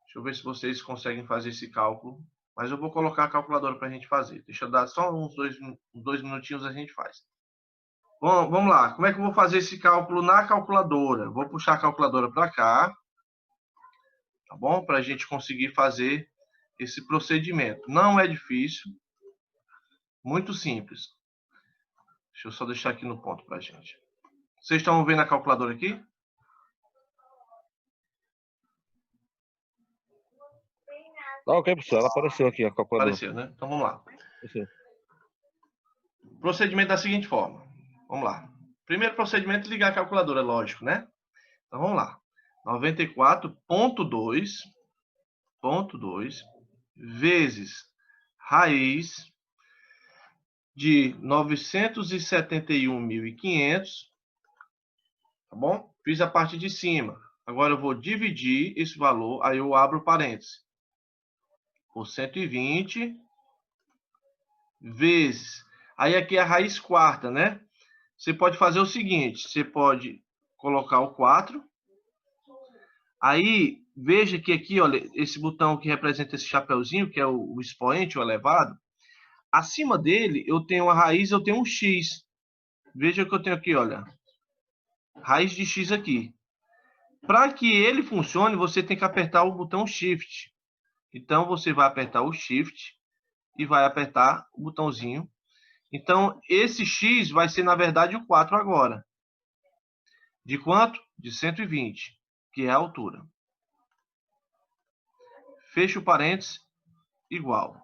Deixa eu ver se vocês conseguem fazer esse cálculo. Mas eu vou colocar a calculadora para a gente fazer. Deixa eu dar só uns dois minutinhos, a gente faz. Bom, vamos lá. Como é que eu vou fazer esse cálculo na calculadora? Vou puxar a calculadora para cá, tá bom? Para a gente conseguir fazer esse procedimento. Não é difícil, muito simples. Deixa eu só deixar aqui no ponto para a gente. Vocês estão vendo a calculadora aqui? Ok, professor, ela apareceu aqui a calculadora. Apareceu, né? Então vamos lá. Apareceu. Procedimento da seguinte forma. Vamos lá. Primeiro procedimento, ligar a calculadora, lógico, né? Então vamos lá. 94,2 vezes raiz de 971.500, tá bom? Fiz a parte de cima. Agora eu vou dividir esse valor, aí eu abro parênteses, por 120 vezes. Aí aqui é a raiz quarta, né? Você pode fazer o seguinte, você pode colocar o 4. Aí, veja que aqui, olha, esse botão que representa esse chapeuzinho, que é o expoente, o elevado, acima dele eu tenho a raiz, eu tenho um x. Veja que eu tenho aqui, olha, raiz de x aqui. Para que ele funcione, você tem que apertar o botão Shift. Então, você vai apertar o Shift e vai apertar o botãozinho. Então, esse X vai ser, na verdade, o 4 agora. De quanto? De 120, que é a altura. Fecha o parênteses, igual.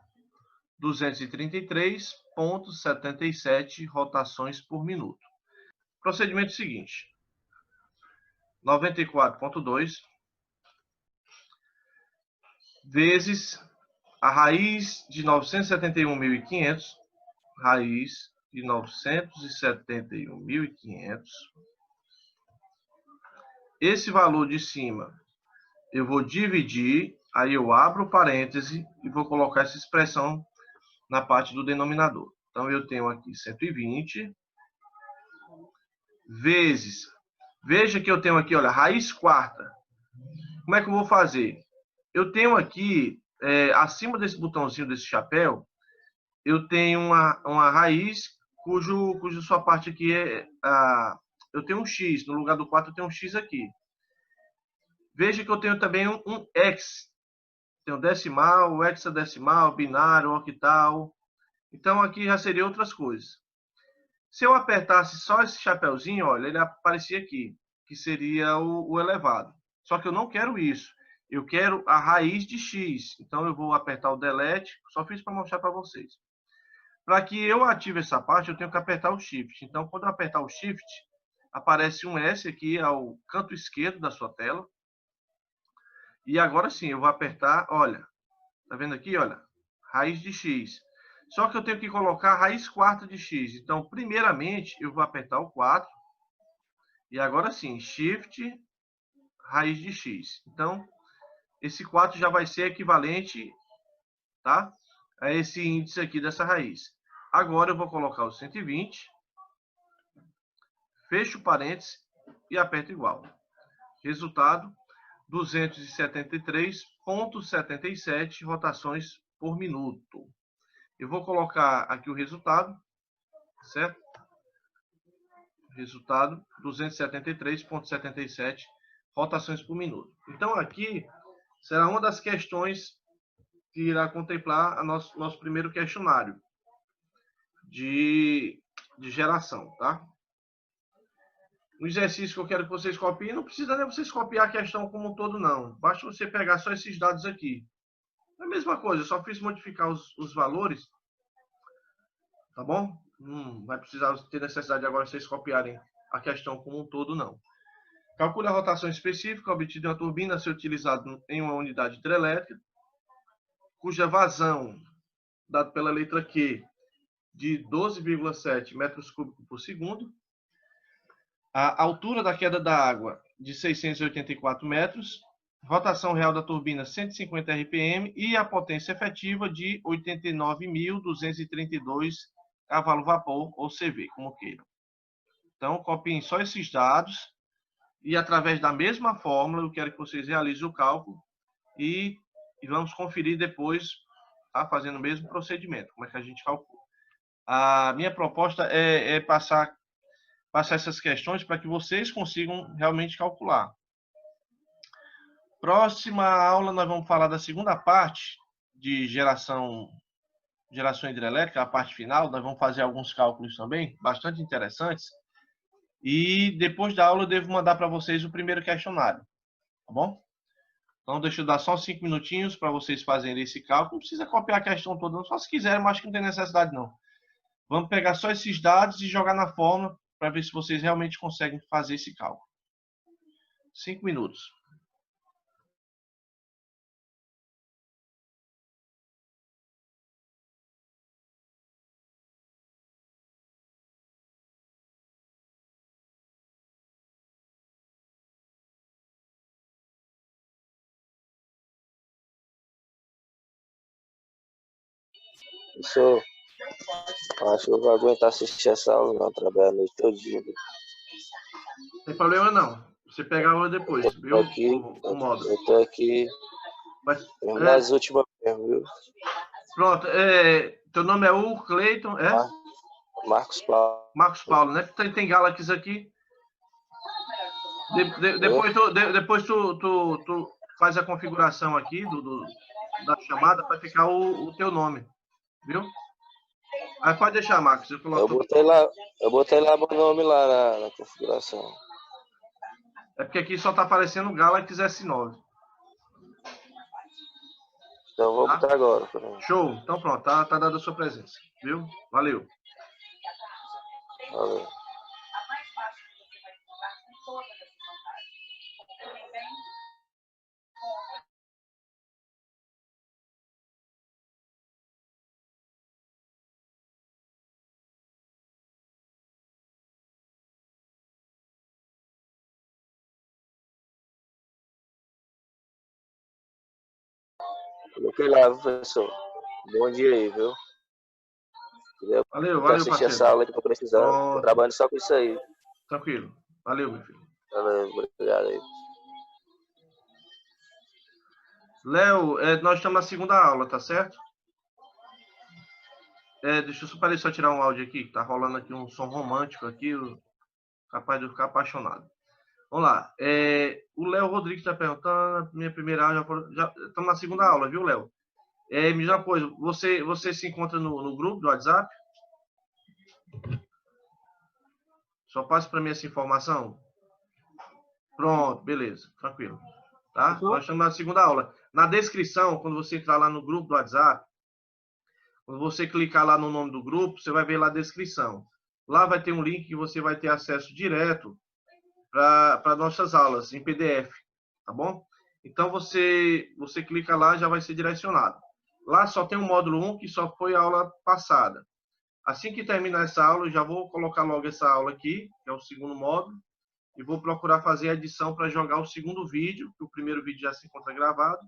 233,77 rotações por minuto. Procedimento seguinte. 94,2 vezes a raiz de 971.500, raiz de 971.500. Esse valor de cima eu vou dividir, aí eu abro o parêntese e vou colocar essa expressão na parte do denominador. Então, eu tenho aqui 120 vezes, veja que eu tenho aqui, olha, raiz quarta. Como é que eu vou fazer? Eu tenho aqui, acima desse botãozinho desse chapéu, eu tenho uma raiz cujo sua parte aqui eu tenho um X, no lugar do 4 eu tenho um X aqui. Veja que eu tenho também um X. Tem o decimal, o hexadecimal, binário, octal. Então, aqui já seria outras coisas. Se eu apertasse só esse chapéuzinho, olha, ele aparecia aqui, que seria o elevado. Só que eu não quero isso. Eu quero a raiz de x. Então, eu vou apertar o delete. Só fiz para mostrar para vocês. Para que eu ative essa parte, eu tenho que apertar o shift. Então, quando eu apertar o shift, aparece um S aqui ao canto esquerdo da sua tela. E agora sim, eu vou apertar, olha, tá vendo aqui, olha, raiz de x. Só que eu tenho que colocar a raiz quarta de x. Então, primeiramente, eu vou apertar o 4. E agora sim, shift, raiz de x. Então, esse 4 já vai ser equivalente, tá, a esse índice aqui dessa raiz. Agora eu vou colocar o 120, fecho o parênteses e aperto igual. Resultado, 273,77 rotações por minuto. Eu vou colocar aqui o resultado, certo? Resultado, 273,77 rotações por minuto. Então, aqui será uma das questões que irá contemplar a nosso primeiro questionário de geração, tá? O exercício que eu quero que vocês copiem, não precisa nem vocês copiar a questão como um todo, não. Basta você pegar só esses dados aqui. É a mesma coisa, eu só fiz modificar os valores, tá bom? Não vai precisar ter necessidade agora de vocês copiarem a questão como um todo, não. Calcule a rotação específica obtida em uma turbina a ser utilizada em uma unidade hidrelétrica, cuja vazão, dado pela letra Q, de 12,7 metros cúbicos por segundo, a altura da queda da água de 684 metros, rotação real da turbina 150 RPM e a potência efetiva de 89.232 cavalo-vapor, ou CV, como queiram. Então, copiem só esses dados e, através da mesma fórmula, eu quero que vocês realizem o cálculo e vamos conferir depois, tá, fazendo o mesmo procedimento, como é que a gente calcula. A minha proposta é passar essas questões para que vocês consigam realmente calcular. Próxima aula, nós vamos falar da segunda parte de geração hidrelétrica, a parte final. Nós vamos fazer alguns cálculos também, bastante interessantes. E depois da aula, eu devo mandar para vocês o primeiro questionário. Tá bom? Então, deixa eu dar só 5 minutinhos para vocês fazerem esse cálculo. Não precisa copiar a questão toda, não. Só se quiserem, mas acho que não tem necessidade, não. Vamos pegar só esses dados e jogar na fórmula para ver se vocês realmente conseguem fazer esse cálculo. 5 minutos. Professor, acho que eu vou aguentar assistir essa aula, não, trabalhar a noite todinha. Não tem problema não. Você pega a aula depois, viu? O modo. Eu tô aqui nas últimas mesmo, viu? Pronto. Teu nome é Hugo Cleiton, é? Marcos Paulo. Marcos Paulo, né? Tem Galaxy aqui. Depois tu faz a configuração aqui da chamada para ficar o teu nome, viu? Aí pode deixar, Marcos. Eu botei lá meu nome lá na configuração. É porque aqui só tá aparecendo o Galaxy S9. Então eu vou botar agora. Show. Então pronto, tá dada a sua presença, viu? Valeu. Valeu. Coloquei lá, professor. Bom dia aí, viu? Valeu, assistir parceiro. essa aula que eu tô precisando. Tô trabalhando só com isso aí. Tranquilo. Valeu, meu filho. Valeu, obrigado aí. Léo, nós estamos na segunda aula, tá certo? Deixa eu só tirar um áudio aqui, que tá rolando aqui um som romântico aqui, capaz de eu ficar apaixonado. Vamos lá. O Léo Rodrigues está perguntando, minha primeira aula, já estamos na segunda aula, viu, Léo? Me diz uma coisa, você se encontra no grupo do WhatsApp? Só passe para mim essa informação. Pronto, beleza, tranquilo. Tá? Nós estamos na segunda aula. Na descrição, quando você entrar lá no grupo do WhatsApp, quando você clicar lá no nome do grupo, você vai ver lá a descrição. Lá vai ter um link que você vai ter acesso direto para nossas aulas em PDF, tá bom? Então você clica lá, já vai ser direcionado. Lá só tem o módulo 1, que só foi a aula passada. Assim que terminar essa aula, eu já vou colocar logo essa aula aqui, que é o segundo módulo, e vou procurar fazer a edição para jogar o segundo vídeo, que o primeiro vídeo já se encontra gravado.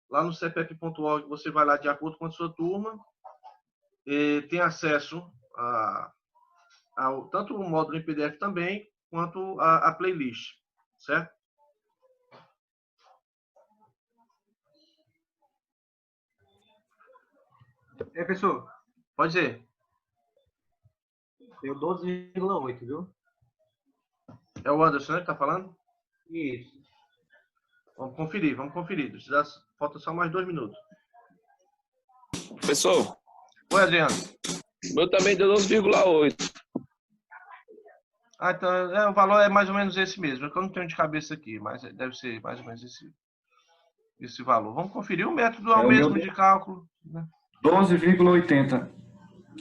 Lá no cpf.org você vai lá de acordo com a sua turma, e tem acesso tanto o módulo em PDF também, quanto a playlist, certo? Professor. Pode dizer. Deu 12,8, viu? É o Anderson, né, que tá falando? Isso. Vamos conferir. Falta só mais 2 minutos. Professor. Oi, Adriano. Meu também deu 12,8. Então, o valor é mais ou menos esse mesmo. Eu não tenho de cabeça aqui, mas deve ser mais ou menos esse valor. Vamos conferir. O método é o mesmo de cálculo. Né? 12,80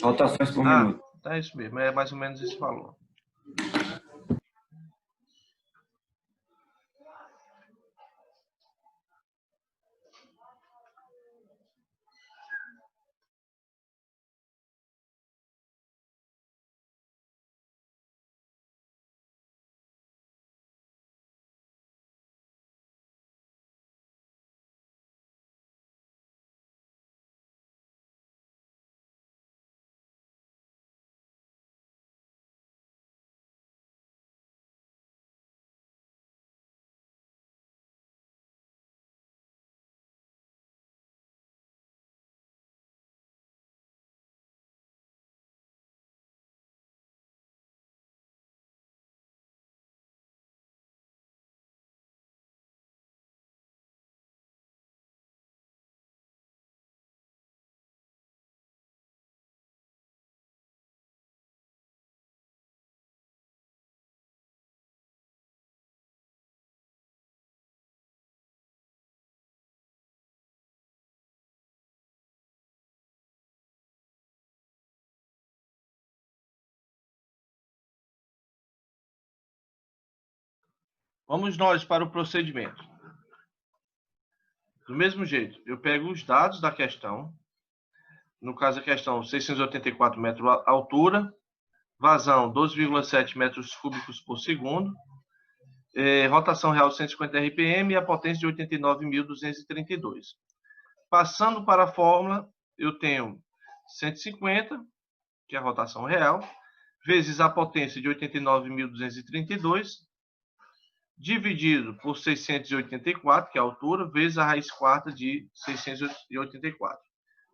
rotações por minuto. É isso mesmo. É mais ou menos esse valor. Vamos nós para o procedimento. Do mesmo jeito, eu pego os dados da questão. No caso, a questão 684 metros de altura, vazão 12,7 metros cúbicos por segundo, rotação real 150 RPM e a potência de 89.232. Passando para a fórmula, eu tenho 150, que é a rotação real, vezes a potência de 89.232, dividido por 684, que é a altura, vezes a raiz quarta de 684.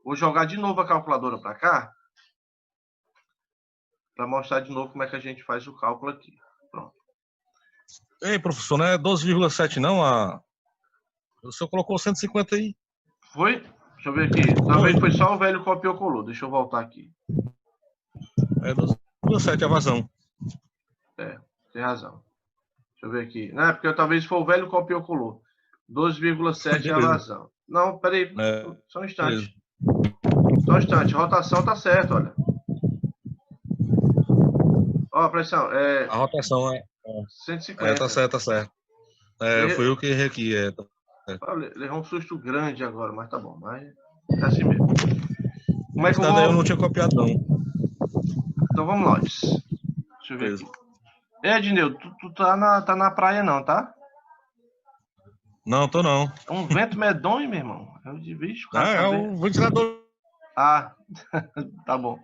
Vou jogar de novo a calculadora para cá, para mostrar de novo como é que a gente faz o cálculo aqui. Pronto. Ei, professor, não é 12,7 não? O senhor colocou 150 aí. Foi? Deixa eu ver aqui. Talvez foi só o velho copiou colou. Deixa eu voltar aqui. É 12,7 a vazão. Tem razão. Deixa eu ver aqui. Não, porque talvez foi o velho copiou colou. 12,7 é a Beleza. vazão. Não, peraí. É, Só um instante. Só um instante. Rotação tá certo, olha. Ó, pressão. a rotação é 150. tá certo, tá certo. Foi eu que errei aqui. Levou um susto grande agora, mas tá bom. Mas é assim mesmo. Como é que eu Esse daí eu vou... não tinha copiado, não. Então vamos lá. Deixa eu ver Beleza. aqui. Edneu, tu tá na praia não, tá? Não, tô não. É um vento medonho, meu irmão. Eu de bicho, o cara É tá o ventilador. Ah, tá bom.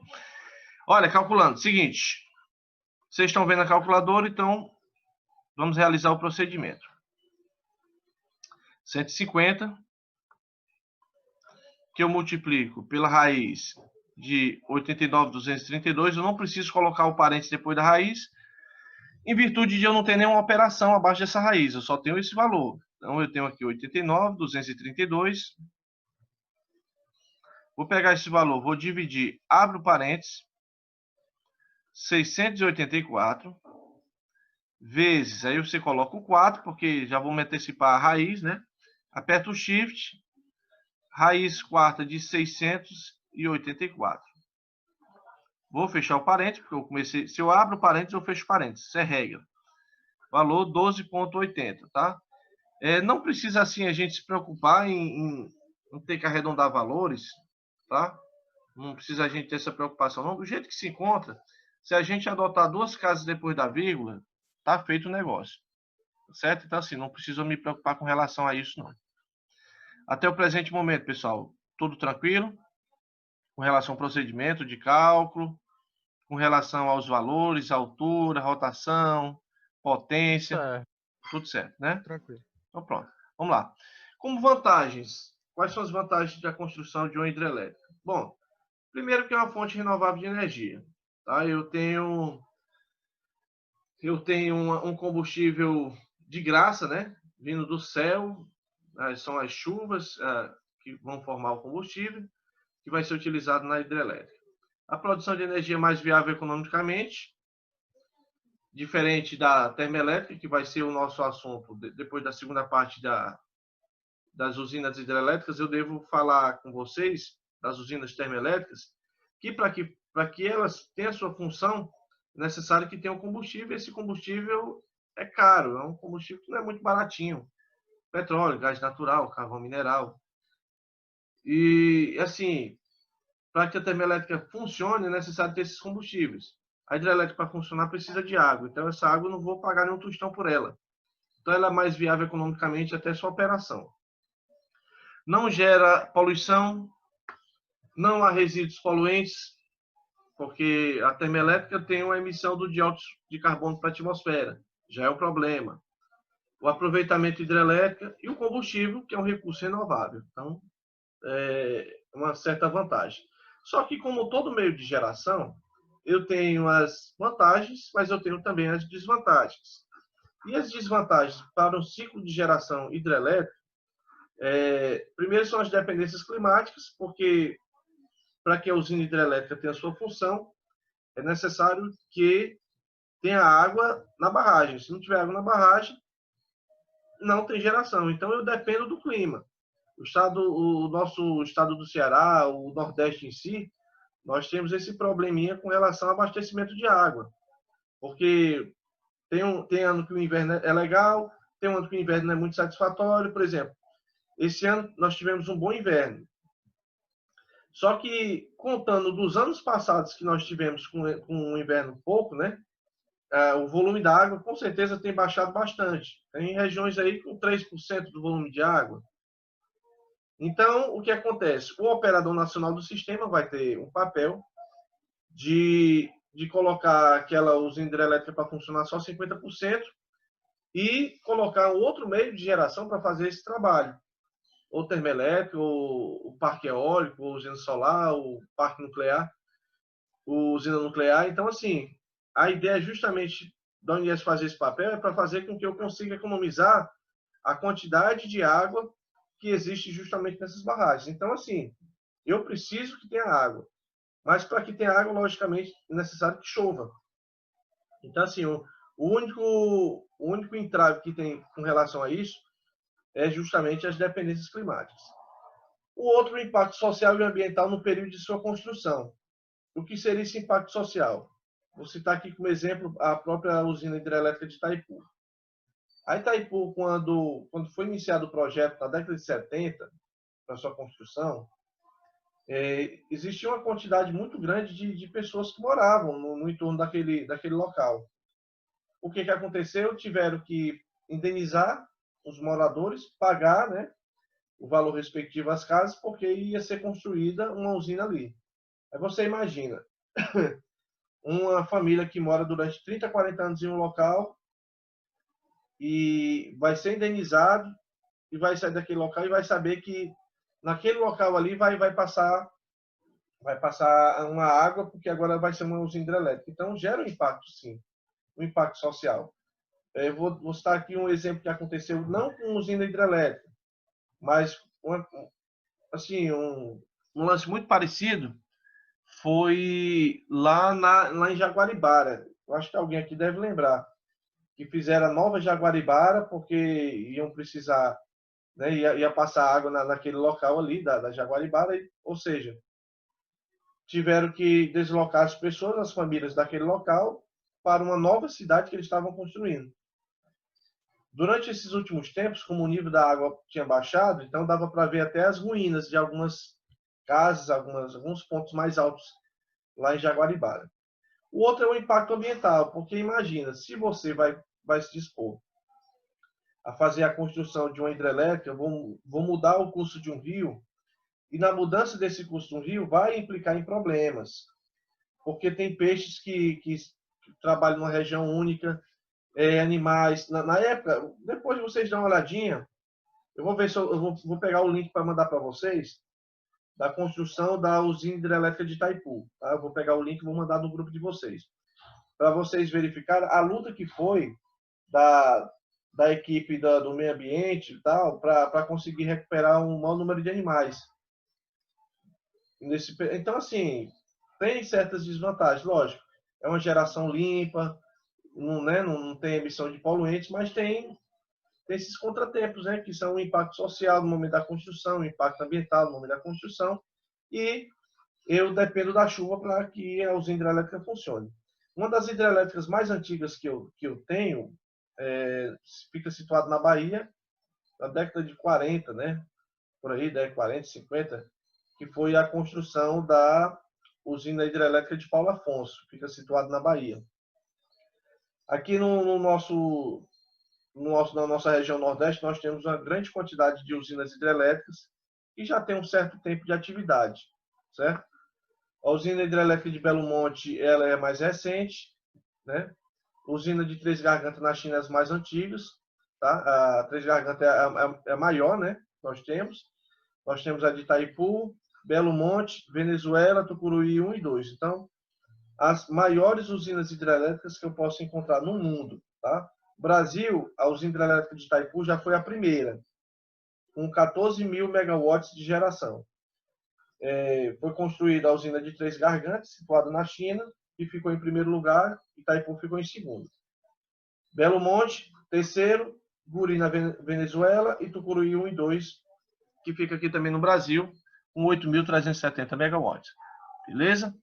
Olha, calculando. Seguinte. Vocês estão vendo a calculadora, então vamos realizar o procedimento. 150, que eu multiplico pela raiz de 89.232. Eu não preciso colocar o parênteses depois da raiz, em virtude de eu não ter nenhuma operação abaixo dessa raiz. Eu só tenho esse valor. Então, eu tenho aqui 89.232. Vou pegar esse valor, vou dividir, abro parênteses, 684, vezes, aí você coloca o 4, porque já vou me antecipar a raiz, né? Aperta o Shift, raiz quarta de 684. Vou fechar o parênteses, porque eu comecei, se eu abro parênteses, eu fecho parênteses, isso é regra. Valor 12,80, tá? Não precisa, assim, a gente se preocupar em ter que arredondar valores, tá? Não precisa a gente ter essa preocupação, não. Do jeito que se encontra, se a gente adotar duas casas depois da vírgula, tá feito o negócio. Certo? Então, assim, não preciso me preocupar com relação a isso, não. Até o presente momento, pessoal, tudo tranquilo? Com relação ao procedimento de cálculo, com relação aos valores, altura, rotação, potência, tudo certo, né? Tranquilo. Então, pronto. Vamos lá. Como vantagens, quais são as vantagens da construção de uma hidrelétrica? Bom, primeiro que é uma fonte renovável de energia. Tá? Eu tenho um combustível de graça, né? Vindo do céu, são as chuvas que vão formar o combustível, que vai ser utilizado na hidrelétrica. A produção de energia é mais viável economicamente, diferente da termoelétrica, que vai ser o nosso assunto depois da segunda parte das usinas hidrelétricas. Eu devo falar com vocês das usinas termoelétricas, que para que elas tenham a sua função, é necessário que tenha um combustível. Esse combustível é caro, é um combustível que não é muito baratinho. Petróleo, gás natural, carvão mineral. E, assim, para que a termoelétrica funcione, é necessário ter esses combustíveis. A hidrelétrica, para funcionar, precisa de água. Então, essa água eu não vou pagar nenhum tostão por ela. Então, ela é mais viável economicamente até sua operação. Não gera poluição, não há resíduos poluentes, porque a termoelétrica tem uma emissão do dióxido de carbono para a atmosfera. Já é um problema. O aproveitamento hidrelétrico e o combustível, que é um recurso renovável. Então, é uma certa vantagem. Só que, como todo meio de geração, eu tenho as vantagens, mas eu tenho também as desvantagens. E as desvantagens para o ciclo de geração hidrelétrica, primeiro são as dependências climáticas, porque para que a usina hidrelétrica tenha sua função, é necessário que tenha água na barragem. Se não tiver água na barragem, não tem geração. Então, eu dependo do clima. O nosso estado do Ceará, o Nordeste em si, nós temos esse probleminha com relação ao abastecimento de água. Porque tem ano que o inverno é legal, tem ano que o inverno não é muito satisfatório. Por exemplo, esse ano nós tivemos um bom inverno. Só que, contando dos anos passados que nós tivemos com um inverno pouco, né? O volume da água, com certeza, tem baixado bastante. Tem regiões aí com 3% do volume de água. Então, o que acontece? O operador nacional do sistema vai ter um papel de colocar aquela usina hidrelétrica para funcionar só 50% e colocar um outro meio de geração para fazer esse trabalho. Ou termoelétrico, ou o parque eólico, ou usina solar, ou parque nuclear, ou usina nuclear. Então, assim, a ideia é justamente da UNIES fazer esse papel é para fazer com que eu consiga economizar a quantidade de água que existe justamente nessas barragens. Então, assim, eu preciso que tenha água, mas para que tenha água, logicamente, é necessário que chova. Então, assim, o único entrave que tem com relação a isso é justamente as dependências climáticas. O outro, impacto social e ambiental no período de sua construção. O que seria esse impacto social? Vou citar aqui como exemplo a própria usina hidrelétrica de Itaipu. A Itaipu, quando foi iniciado o projeto na década de 70, para sua construção, existia uma quantidade muito grande de pessoas que moravam no entorno daquele local. O que aconteceu? Tiveram que indenizar os moradores, pagar, né, o valor respectivo às casas, porque ia ser construída uma usina ali. Aí você imagina, uma família que mora durante 30, 40 anos em um local e vai ser indenizado e vai sair daquele local e vai saber que naquele local ali vai passar uma água, porque agora vai ser uma usina hidrelétrica. Então, gera um impacto, sim, um impacto social. Eu vou citar aqui um exemplo que aconteceu, não com usina hidrelétrica, mas um lance muito parecido foi lá em Jaguaribara. Eu acho que alguém aqui deve lembrar que fizeram a nova Jaguaribara porque iam precisar, né, ia passar água naquele local ali da Jaguaribara, ou seja, tiveram que deslocar as pessoas, as famílias daquele local para uma nova cidade que eles estavam construindo. Durante esses últimos tempos, como o nível da água tinha baixado, então dava para ver até as ruínas de algumas casas, alguns pontos mais altos lá em Jaguaribara. O outro é o impacto ambiental, porque imagina, se você vai se dispor a fazer a construção de uma hidrelétrica, vou mudar o curso de um rio, e na mudança desse curso de um rio vai implicar em problemas, porque tem peixes que trabalham numa região única, animais. Na época, depois de vocês darem uma olhadinha, eu vou ver se eu vou pegar o link para mandar para vocês da construção da usina hidrelétrica de Itaipu. Tá? Eu vou pegar o link e vou mandar no grupo de vocês, para vocês verificarem a luta que foi da equipe do meio ambiente e tal, para conseguir recuperar um maior número de animais. Então, assim, tem certas desvantagens, lógico. É uma geração limpa, não tem emissão de poluentes, mas tem esses contratempos, né, que são o impacto social no momento da construção, o impacto ambiental no momento da construção, e eu dependo da chuva para que a usina hidrelétrica funcione. Uma das hidrelétricas mais antigas que eu tenho fica situada na Bahia, na década de 40, né, por aí, década de 40, 50, que foi a construção da usina hidrelétrica de Paulo Afonso, fica situada na Bahia. Aqui na nossa região Nordeste, nós temos uma grande quantidade de usinas hidrelétricas que já tem um certo tempo de atividade, certo? A usina hidrelétrica de Belo Monte, ela é mais recente, né? A usina de Três Gargantas na China é as mais antigas, tá? A Três Gargantas é a maior, né? Nós temos a de Itaipu, Belo Monte, Venezuela, Tucuruí 1 e 2. Então, as maiores usinas hidrelétricas que eu posso encontrar no mundo, tá? Brasil, a usina hidrelétrica de Itaipu já foi a primeira, com 14 mil megawatts de geração. Foi construída a usina de Três Gargantas, situada na China, e ficou em primeiro lugar, Itaipu ficou em segundo. Belo Monte, terceiro, Guri na Venezuela e Tucuruí 1 e 2, que fica aqui também no Brasil, com 8.370 megawatts. Beleza?